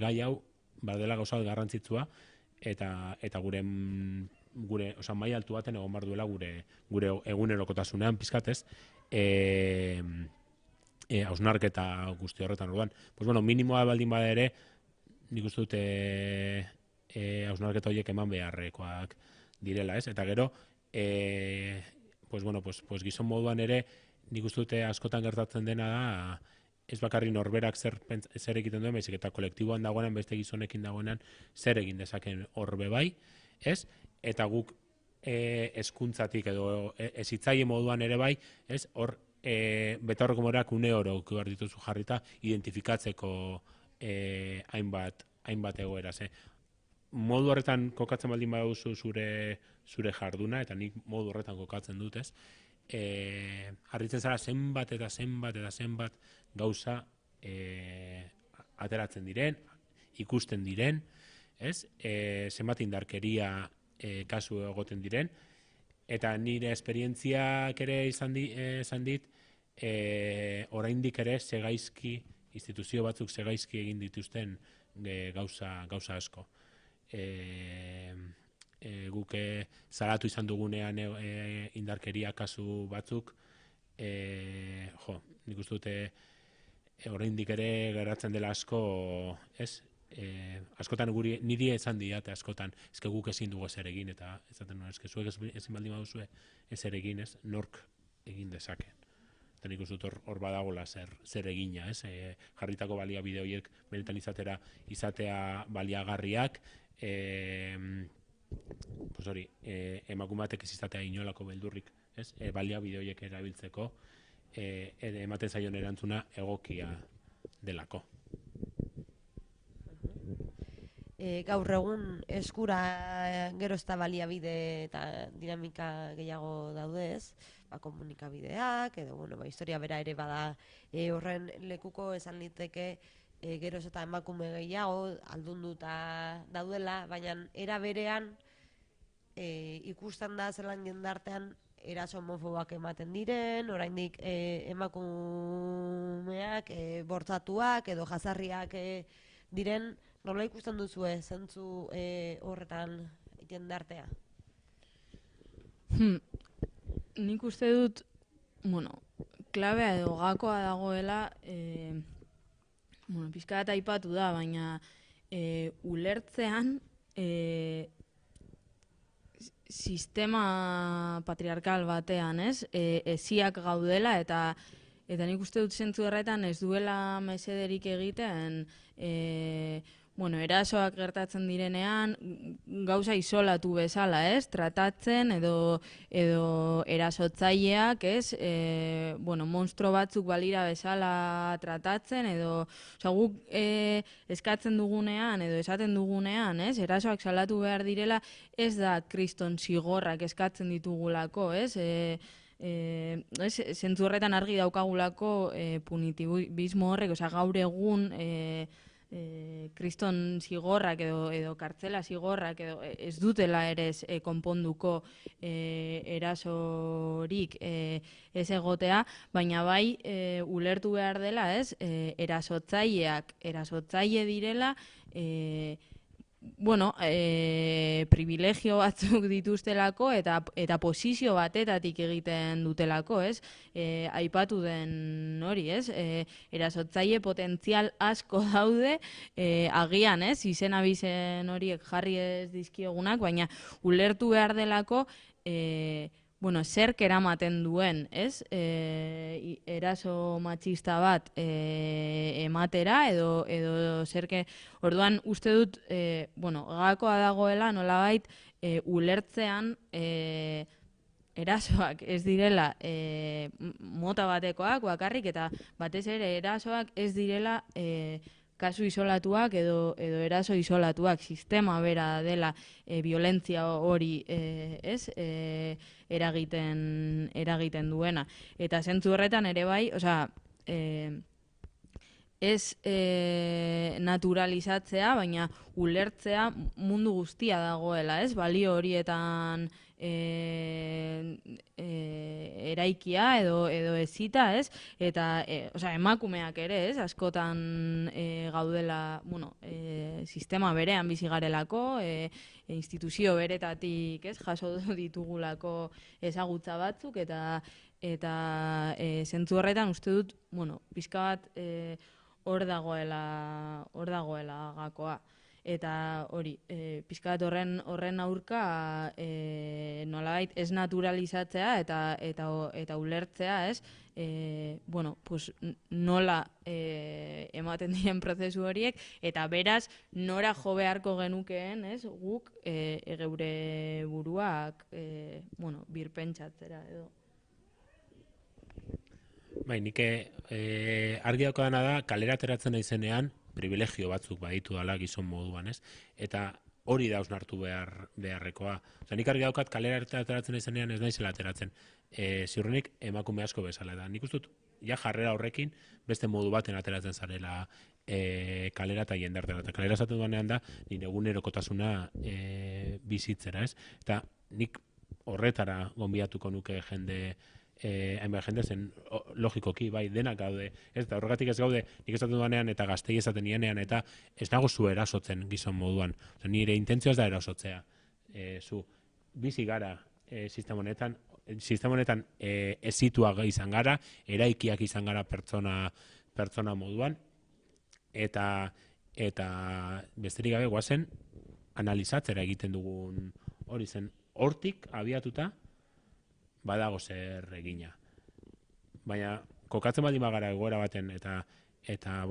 gai hau badela gauza garrantzitsua eta gure osa, maila altu baten egon behar duela gure egunerokotasunean pizkat, ez, hausnarketa guzti horretan orduan. Pues bueno, minimoa baldin bada ere, nik uste dut hausnarketa horiek eman beharrekoak direla, ez? Eta gero, pues bueno, pues gizon moduan ere, nik uste dute askotan gertatzen dena da, ez bakarri norberak zer egiten duen, baizik eta kolektiboan dagoenan, beste gizonekin dagoenan, zer egin dezaken horbe bai, ez? Eta guk hezkuntzatik edo hezitzaile moduan ere bai, ez? Hor betaurreko moreak une oro behar dituzu jarrita identifikatzeko hainbat egoera. Modu horretan kokatzen baldin baduzu zure jarduna, eta nik modu horretan kokatzen dut, ez? Harritzen zara zenbat gauza ateratzen diren, ikusten diren, ez? Zenbat indarkeria kasu egoten diren, eta nire esperientziak ere izan dit, oraindik ere segaizki, instituzio batzuk segaizki egin dituzten gauza asko. Guk salatu izan dugunean indarkeria kasu batzuk, nik uste dute oraindik ere geratzen dela asko, ez? Askotan niri esan didate askotan, eske guk ezin dugu ezer egin, eta esaten nuen, eske zuek ezin baldin baduzue ezer egin, ez? Nork egin dezake. Eta nik uste dut hor badagola zer egina, ez? Jarritako baliabide horiek benetan izatea baliagarriak, pues hori, emakume batek ez izatea inolako beldurrik, ez? Baliabide horiek erabiltzeko, ematen zaion erantzuna egokia delako. gaur egun eskura gero ez da baliabide eta dinamika gehiago daude ez, komunikabideak, edo historia bera ere bada horren lekuko esan liteke geroz eta emakume gehiago aldunduta daudela, baina era berean ikusten da zelan jendartean eraso homofobak ematen diren, oraindik emakumeak bortzatuak edo jazarriak diren. Nola ikusten duzue zentzu horretan jendartea? Nik uste dut, klabea edo gakoa dagoela, pixka bat aipatu da, baina ulertzean sistema patriarkal batean, ez? Eziak gaudela eta nik uste dut zentzu horretan ez duela mesederik egiten erasoak gertatzen direnean gauza isolatu bezala, ez? Tratatzen edo erasotzaileak, ez? Monstro batzuk balira bezala tratatzen edo guk eskatzen dugunean edo esaten dugunean, ez? Erasoak salatu behar direla, ez da kriston zigorrak eskatzen ditugulako, ez? Zentzu horretan argi daukagulako punitibismo horrek, gaur egun kriston zigorrak edo kartzela zigorrak edo ez dutela ere konponduko erasorik ez egotea, baina bai ulertu behar dela, ez? Erasotzaile direla privilegio batzuk dituztelako eta posizio batetatik egiten dutelako, ez? Aipatu den hori, ez? Erasotzaile potentzial asko daude, agian, ez? Izen abizen horiek jarri ez dizkiegunak, baina ulertu behar delako zerk eramaten duen, ez? Eraso matxista bat ematera edo zerke, orduan uste dut, gakoa dagoela nolabait ulertzean erasoak ez direla mota batekoak bakarrik eta batez ere erasoak ez direla kasu isolatuak edo eraso isolatuak, sistema bera dela violentzia hori eragiten duena. Eta zentzu horretan ere bai, ez naturalizatzea, baina ulertzea mundu guztia dagoela, ez? Balio horietan eraikia edo ezita, ez? Eta emakumeak ere, ez? Askotan gaudela, sistema berean bizi garelako, instituzio beretatik, ez? Jaso ditugulako ezagutza batzuk eta zentzu horretan uste dut, pixka bat hor dagoela gakoa. Eta hori, pixka bat horren aurka nolabait ez naturalizatzea eta ulertzea, ez? Nola ematen diren prozesu horiek eta beraz nora jo beharko genukeen, ez? Guk geure buruak birpentsatzera edo. Bai, nik argi daukadana da, kalera ateratzen naizenean, privilegio batzuk baditu dala gizon moduan, ez? Eta hori da hausnartu beharrekoa. Nik argi daukat kalera ateratzen naizenean ez naizela ateratzen. Ziurrenik emakume asko bezala da. Nik ustut, jarrera horrekin, beste modu baten ateratzen zarela kalera eta jendartera. Eta kalera esaten duanean da, nire egunerokotasuna bizitzera, ez? Eta nik horretara gonbidatuko nuke hainbat jende zen logikoki, bai, denak gaude, ez da horregatik ez gaude, nik esaten duanean eta gaztei esaten nienean eta ez nago zu erasotzen gizon moduan. Nire intentzio ez da erasotzea. Zu, bizi gara sistema honetan ezituak izan gara, eraikiak izan gara pertsona moduan, eta besterik gabe guazen analizatzera egiten dugun hori zen, hortik abiatuta badago zer egina. Baina, kokatzen baldin bagara egoera baten, eta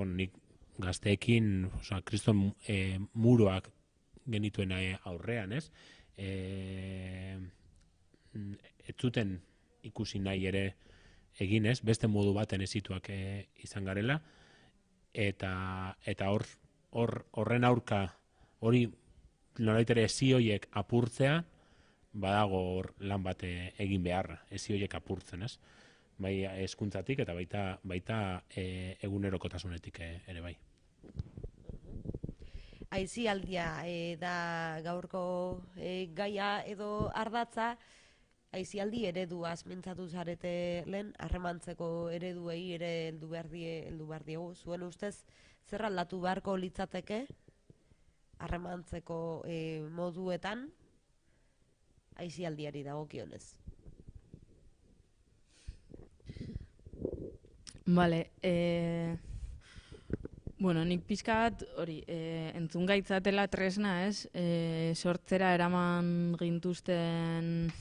nik gazteekin, kriston muroak genituen aurrean, ez? Ez zuten ikusi nahi ere egin, ez? Beste modu baten ezituak izan garela, eta horren aurka hori nolait ere ezi horiek apurtzea, badago hor lan bat egin beharra, ezi horiek apurtzen, ez? Bai hezkuntzatik eta baita egunerokotasunetik ere bai. Aisialdia da gaurko gaia edo ardatza. Aisialdi ereduaz mintzatu zarete lehen, harremantzeko ereduei ere heldu behar diegu. Zuen ustez, zer aldatu beharko litzateke harremantzeko moduetan aisialdiari dagokionez? Vale, bueno, nik pixka bat, hori, entzun gaitzatela tresna, ez? Sortzera eraman gintuzten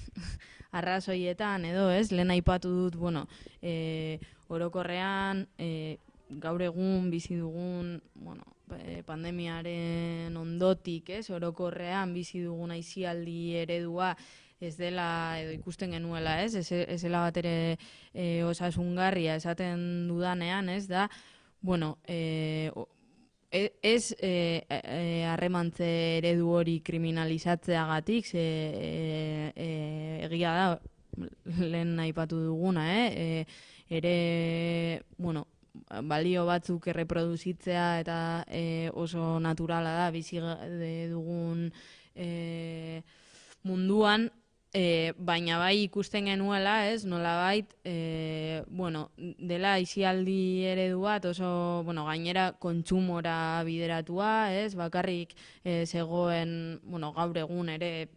arrazoietan, edo, ez? Lehen aipatu dut, bueno, orokorrean, gaur egun bizi dugun, bueno, pandemiaren ondotik, ez? Orokorrean bizi dugun aisialdi eredua ez dela, edo ikusten genuela, ez? Ez dela bat ere osasungarria esaten dudanean, ez da, bueno, ez harremantze eredu hori kriminalizatzeagatik, egia da, lehen aipatu duguna, ere, bueno, balio batzuk erreproduzitzea eta oso naturala da bizi dugun munduan, baina bai ikusten genuela, ez, nolabait, bueno, dela aisialdi eredu bat oso, bueno, gainera kontsumora bideratua, ez, bakarrik zegoen, bueno, gaur egun ere,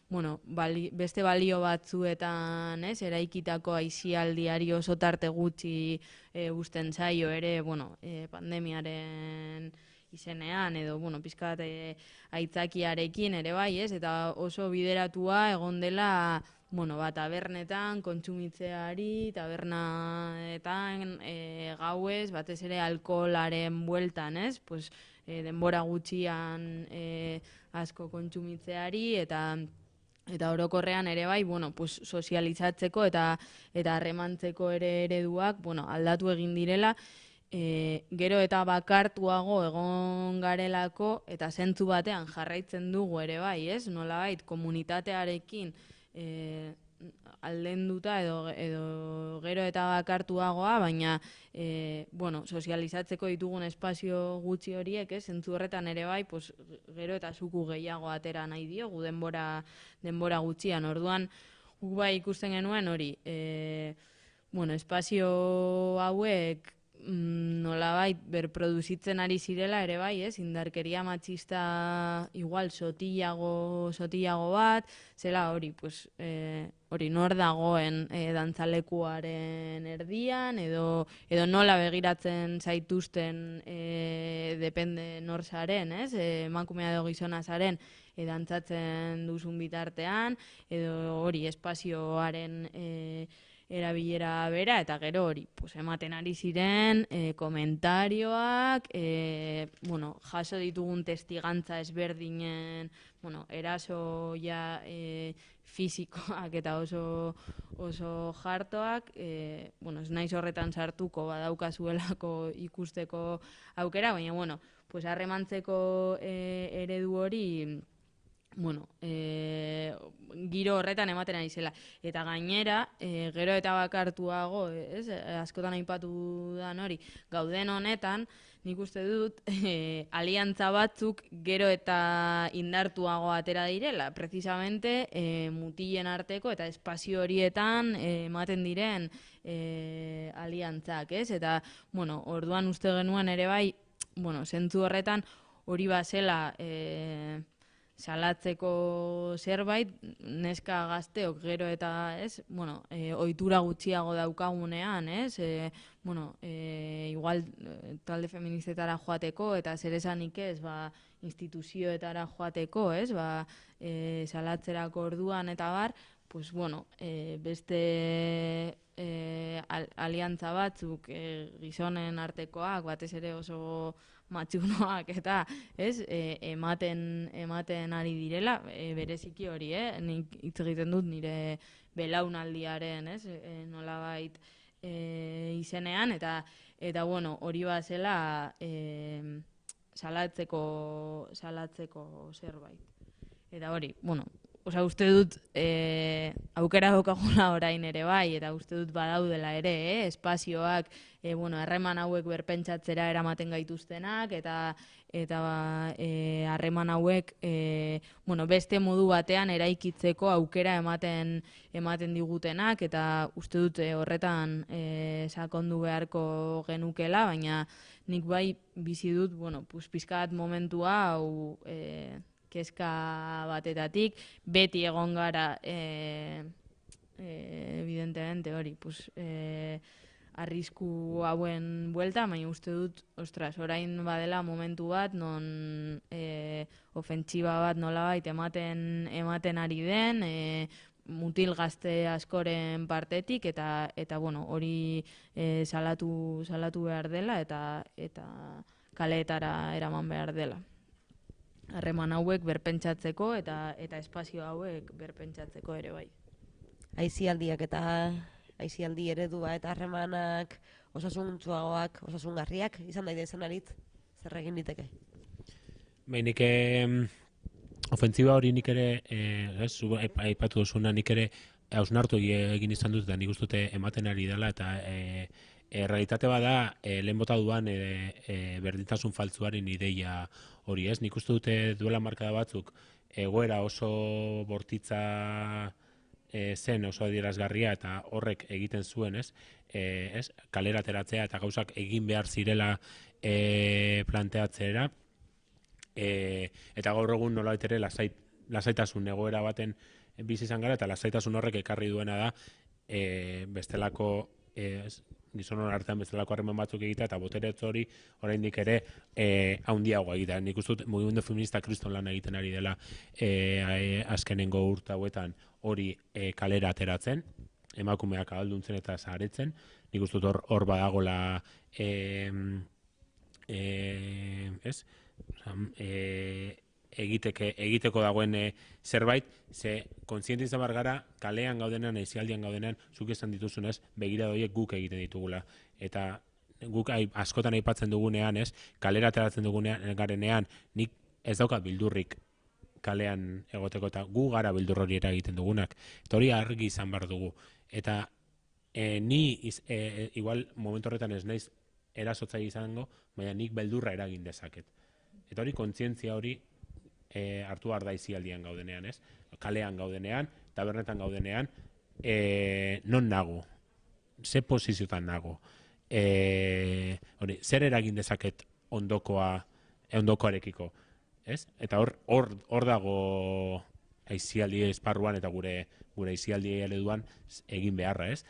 bueno, beste balio batzuetan, ez, eraikitako aisialdiari oso tarte gutxi uzten zaio ere, bueno, pandemiaren izenean, edo, bueno, pizkat aitzakiarekin ere bai, ez, eta oso bideratua egon dela, bueno, tabernetan, kontsumitzeari, tabernaetan, gauez, batez ere alkoholaren bueltan, ez, pues, denbora gutxian asko kontsumitzeari, eta orokorrean ere bai, bueno, pues, sozializatzeko eta harremantzeko ere ereduak, bueno, aldatu egin direla, gero eta bakartuago egon garelako eta zentzu batean jarraitzen dugu ere bai, ez? Nolabait komunitatearekin aldenduta edo gero eta bakartuagoa, baina bueno, sozializatzeko ditugun espazio gutxi horiek, ez? Zentzu horretan ere bai, pues, gero eta zuku gehiago atera nahi diogu denbora gutxian. Orduan, guk bai ikusten genuen hori, bueno, espazio hauek nolabait berproduzitzen ari zirela ere bai, ez? Indarkeria matxista igual sotillago bat, zela hori, pues, hori nor dagoen dantzalekuaren erdian, edo nola begiratzen zaituzten depende nor zaren, ez? Emakumea edo gizona zaren dantzatzen duzun bitartean, edo hori espazioaren erabilera bera, eta gero hori, pues, ematen ari ziren komentarioak, bueno, jaso ditugun testigantza ezberdinen, bueno, eraso ja fisikoak eta oso jartoak, bueno, ez naiz horretan sartuko badaukazuelako ikusteko aukera, baina, bueno, pues, harremantzeko eredu hori, bueno, giro horretan ematen ari zela. Eta gainera, gero eta bakartuago, ez, askotan aipatu dan hori, gauden honetan, nik uste dut, aliantza batzuk gero eta indartuago atera direla, precisamente mutilen arteko eta espazio horietan ematen diren aliantzak, ez? Eta, bueno, orduan uste genuen ere bai, bueno, zentzu horretan hori bazela salatzeko zerbait, neska gazteok gero eta, ez, bueno, ohitura gutxiago daukagunean, ez, bueno, igual talde feministetara joateko eta zer esanik ez, instituzioetara joateko, ez, salatzerako orduan eta bar, pues, bueno, beste aliantza batzuk gizonen artekoak, batez ere oso matxunoak eta, ez, ematen ari direla, bereziki hori, nik hitz egiten dut nire belaunaldiaren, ez, nolabait izenean, eta bueno, hori bazela salatzeko zerbait. Eta hori, bueno, uste dut aukera daukagula orain ere bai, eta uste dut badaudela ere, espazioak, harreman hauek berpentsatzera eramaten gaituztenak, eta harreman hauek beste modu batean eraikitzeko aukera ematen digutenak, eta uste dut horretan sakondu beharko genukela, baina nik bai bizi dut, pizkat momentua hau kezka batetatik, beti egon gara, evidentemente hori, arrisku hauen buelta, baina uste dut, orain badela momentu bat, non ofentsiba bat nolabait ematen ari den, mutil gazte askoren partetik, eta hori salatu behar dela, eta kaleetara eraman behar dela. Harreman hauek berpentsatzeko eta espazio hauek berpentsatzeko ere bai. Aisialdiak eta aisialdi eredua eta harremanak osasuntsuagoak, osasungarriak izan daitezen aritz, zer egin liteke? Nik ofentsiba hori nik ere, aipatu duzuna, nik ere hausnartu egin izan dut, eta nik uste dute ematen ari dela, eta realitate bada, lehen bota duan berdintasun faltzuaren ideia hori, ez? Nik uste dute duela markada batzuk, egoera oso bortitza zen, oso adierazgarria, eta horrek egiten zuen, ez? Kalera ateratzea eta gauzak egin behar zirela planteatzera, eta gaur egun nolabait ere lasaitasun egoera baten bizi izan gara, eta lasaitasun horrek ekarri duena da bestelako gizonon artean bezalako harreman batzuk egitea, eta boteretz hori oraindik ere handiagoa egitea. Nik uste dut mugimendu feminista kriston lan egiten ari dela azkenengo urte hauetan hori kalera ateratzen, emakumeak ahalduntzen eta zaretzen. Nik uste dut hor badagola egiteko dagoen zerbait, ze kontziente izan behar gara, kalean gaudenean, aisialdian gaudenean, zuk esan dituzunez, begiradoiek guk egiten ditugula. Eta guk askotan aipatzen dugunean, kalera ateratzen dugunean garenean, nik ez daukat bildurrik kalean egoteko, eta gu gara bildur hori egiten dugunak. Eta hori argi izan behar dugu. Eta ni igual momentu horretan ez naiz erasotzaile izango, baina nik beldurra eragin dezaket. Eta hori kontzientzia hori hartu behar da aisialdian gaudenean, ez? Kalean gaudenean, tabernetan gaudenean, non nago? Ze posiziotan nago? Zer eragin dezaket ondokoarekiko, ez? Eta hor dago aisialdi esparruan eta gure aisialdi ereduan egin beharra, ez?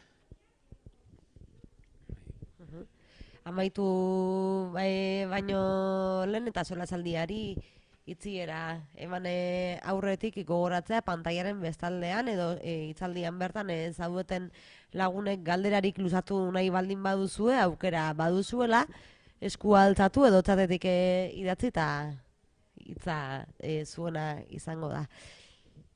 Amaitu baino lehen eta solasaldiari itziera eman aurretik gogoratzea pantailaren bestaldean edo hitzaldian bertan zaudeten lagunek galderarik luzatu nahi baldin baduzue, aukera baduzuela, eskua altzatu edo txatetik idatzi eta hitza zuena izango da.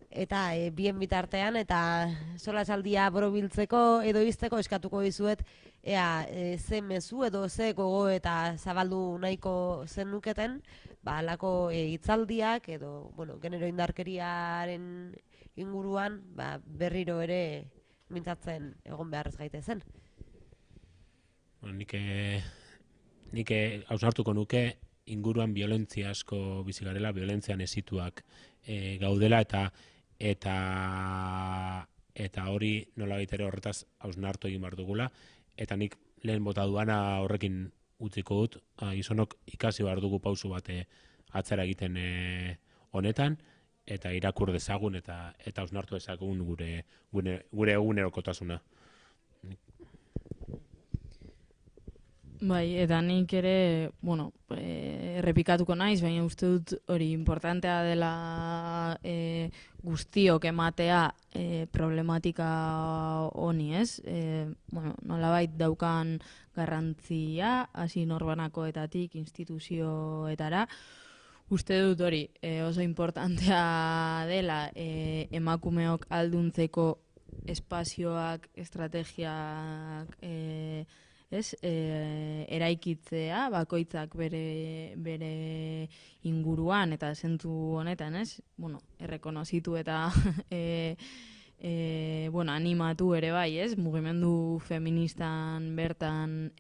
Eta bien bitartean eta solasaldia borobiltzeko edo izteko eskatuko dizuet ze mezu edo ze gogo eta zabaldu nahiko zenuketen halako hitzaldiak edo genero indarkeriaren inguruan berriro ere mintzatzen egon beharrez gaitezen. Nik hausnartuko nuke inguruan violentzia asko bizi garela, violentzian hezituak gaudela eta hori nolabait ere horretaz hausnartu egin behar dugula, eta nik lehen bota duana horrekin utziko dut, gizonok ikasi behar dugu pausu bat atzera egiten honetan, eta irakur dezagun eta hausnartu dezagun gure egunerokotasuna. Bai, eta nik ere, errepikatuko naiz, baina uste dut hori importantea dela guztiok ematea problematika honi, ez? Nolabait daukan garrantzia, hasi norbanakoetatik, instituzioetara. Uste dut hori oso importantea dela emakumeok alduntzeko espazioak, estrategiak, eraikitzea, bakoitzak bere inguruan eta zentzu honetan, ez? Bueno, errekonozitu eta bueno, animatu ere bai, ez? Mugimendu feministan bertan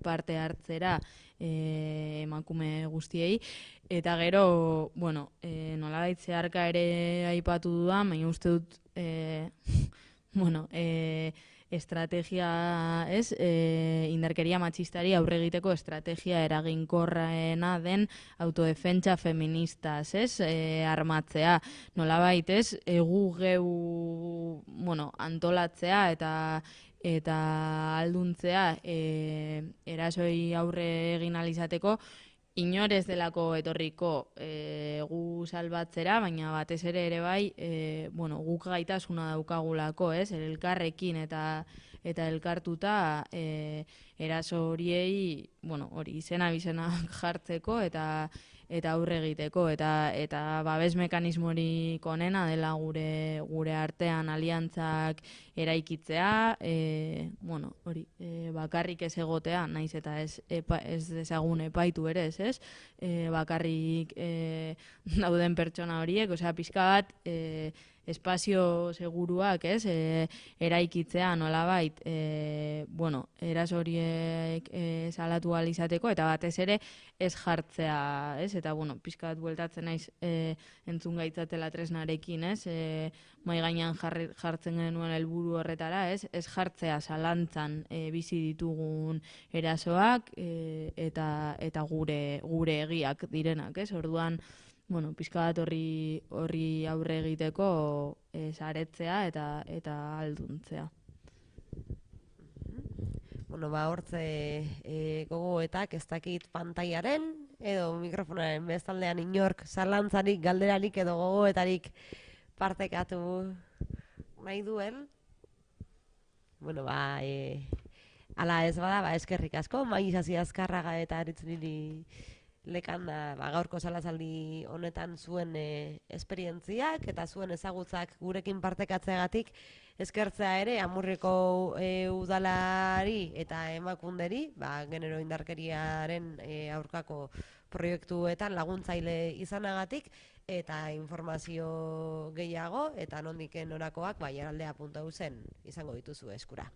parte hartzera emakume guztiei. Eta gero, bueno, nolabait zeharka ere aipatu dudan, baina uste dut, bueno, estrategia, ez? Indarkeria matxistari aurre egiteko estrategia eraginkorraena den autodefentsa feministaz, ez? Armatzea, nolabait, ez? Gu geu, bueno, antolatzea eta alduntzea erasoi aurre egin ahal izateko, inorez delako etorriko gu salbatzera, baina batez ere bai, bueno, guk gaitasuna daukagulako, ez? Elkarrekin eta elkartuta eraso horiei, bueno, hori izena jartzeko eta aurre egiteko eta babes mekanismorik onena dela gure artean aliantzak eraikitzea, bueno, hori, bakarrik ez egotea, naiz eta ez dezagun epaitu ere, ez? Bakarrik dauden pertsona horiek, osea, pixka bat espazio seguruak, ez? Eraikitzea nolabait, bueno, eraso horiek salatu ahal izateko eta batez ere ez jartzea, ez? Eta, bueno, pixka bat bueltatzen naiz entzun gaitzatela tresnarekin, ez? Mai gainean jartzen genuen helburu horretara, ez? Ez jartzea zalantzan bizi ditugun erasoak eta gure egiak direnak, ez? Orduan, bueno, pixka bat horri aurre egiteko saretzea eta alduntzea. Bueno, hortze gogoetak ez dakit pantailaren edo mikrofonaren bestaldean inork zalantzarik, galderarik edo gogoetarik partekatu nahi duen. Bueno, ala ez bada, eskerrik asko, Maiz Azkarraga eta Aritz Niri lekan gaurko salazaldi honetan zuen esperientziak eta zuen ezagutzak gurekin partekatzeagatik eskertzea ere Amurriko udalari eta emakunderi, genero indarkeriaren aurkako proiektuetan laguntzaile izanagatik eta informazio gehiago eta nondik norakoak jaraldea.eusen izango dituzu eskura.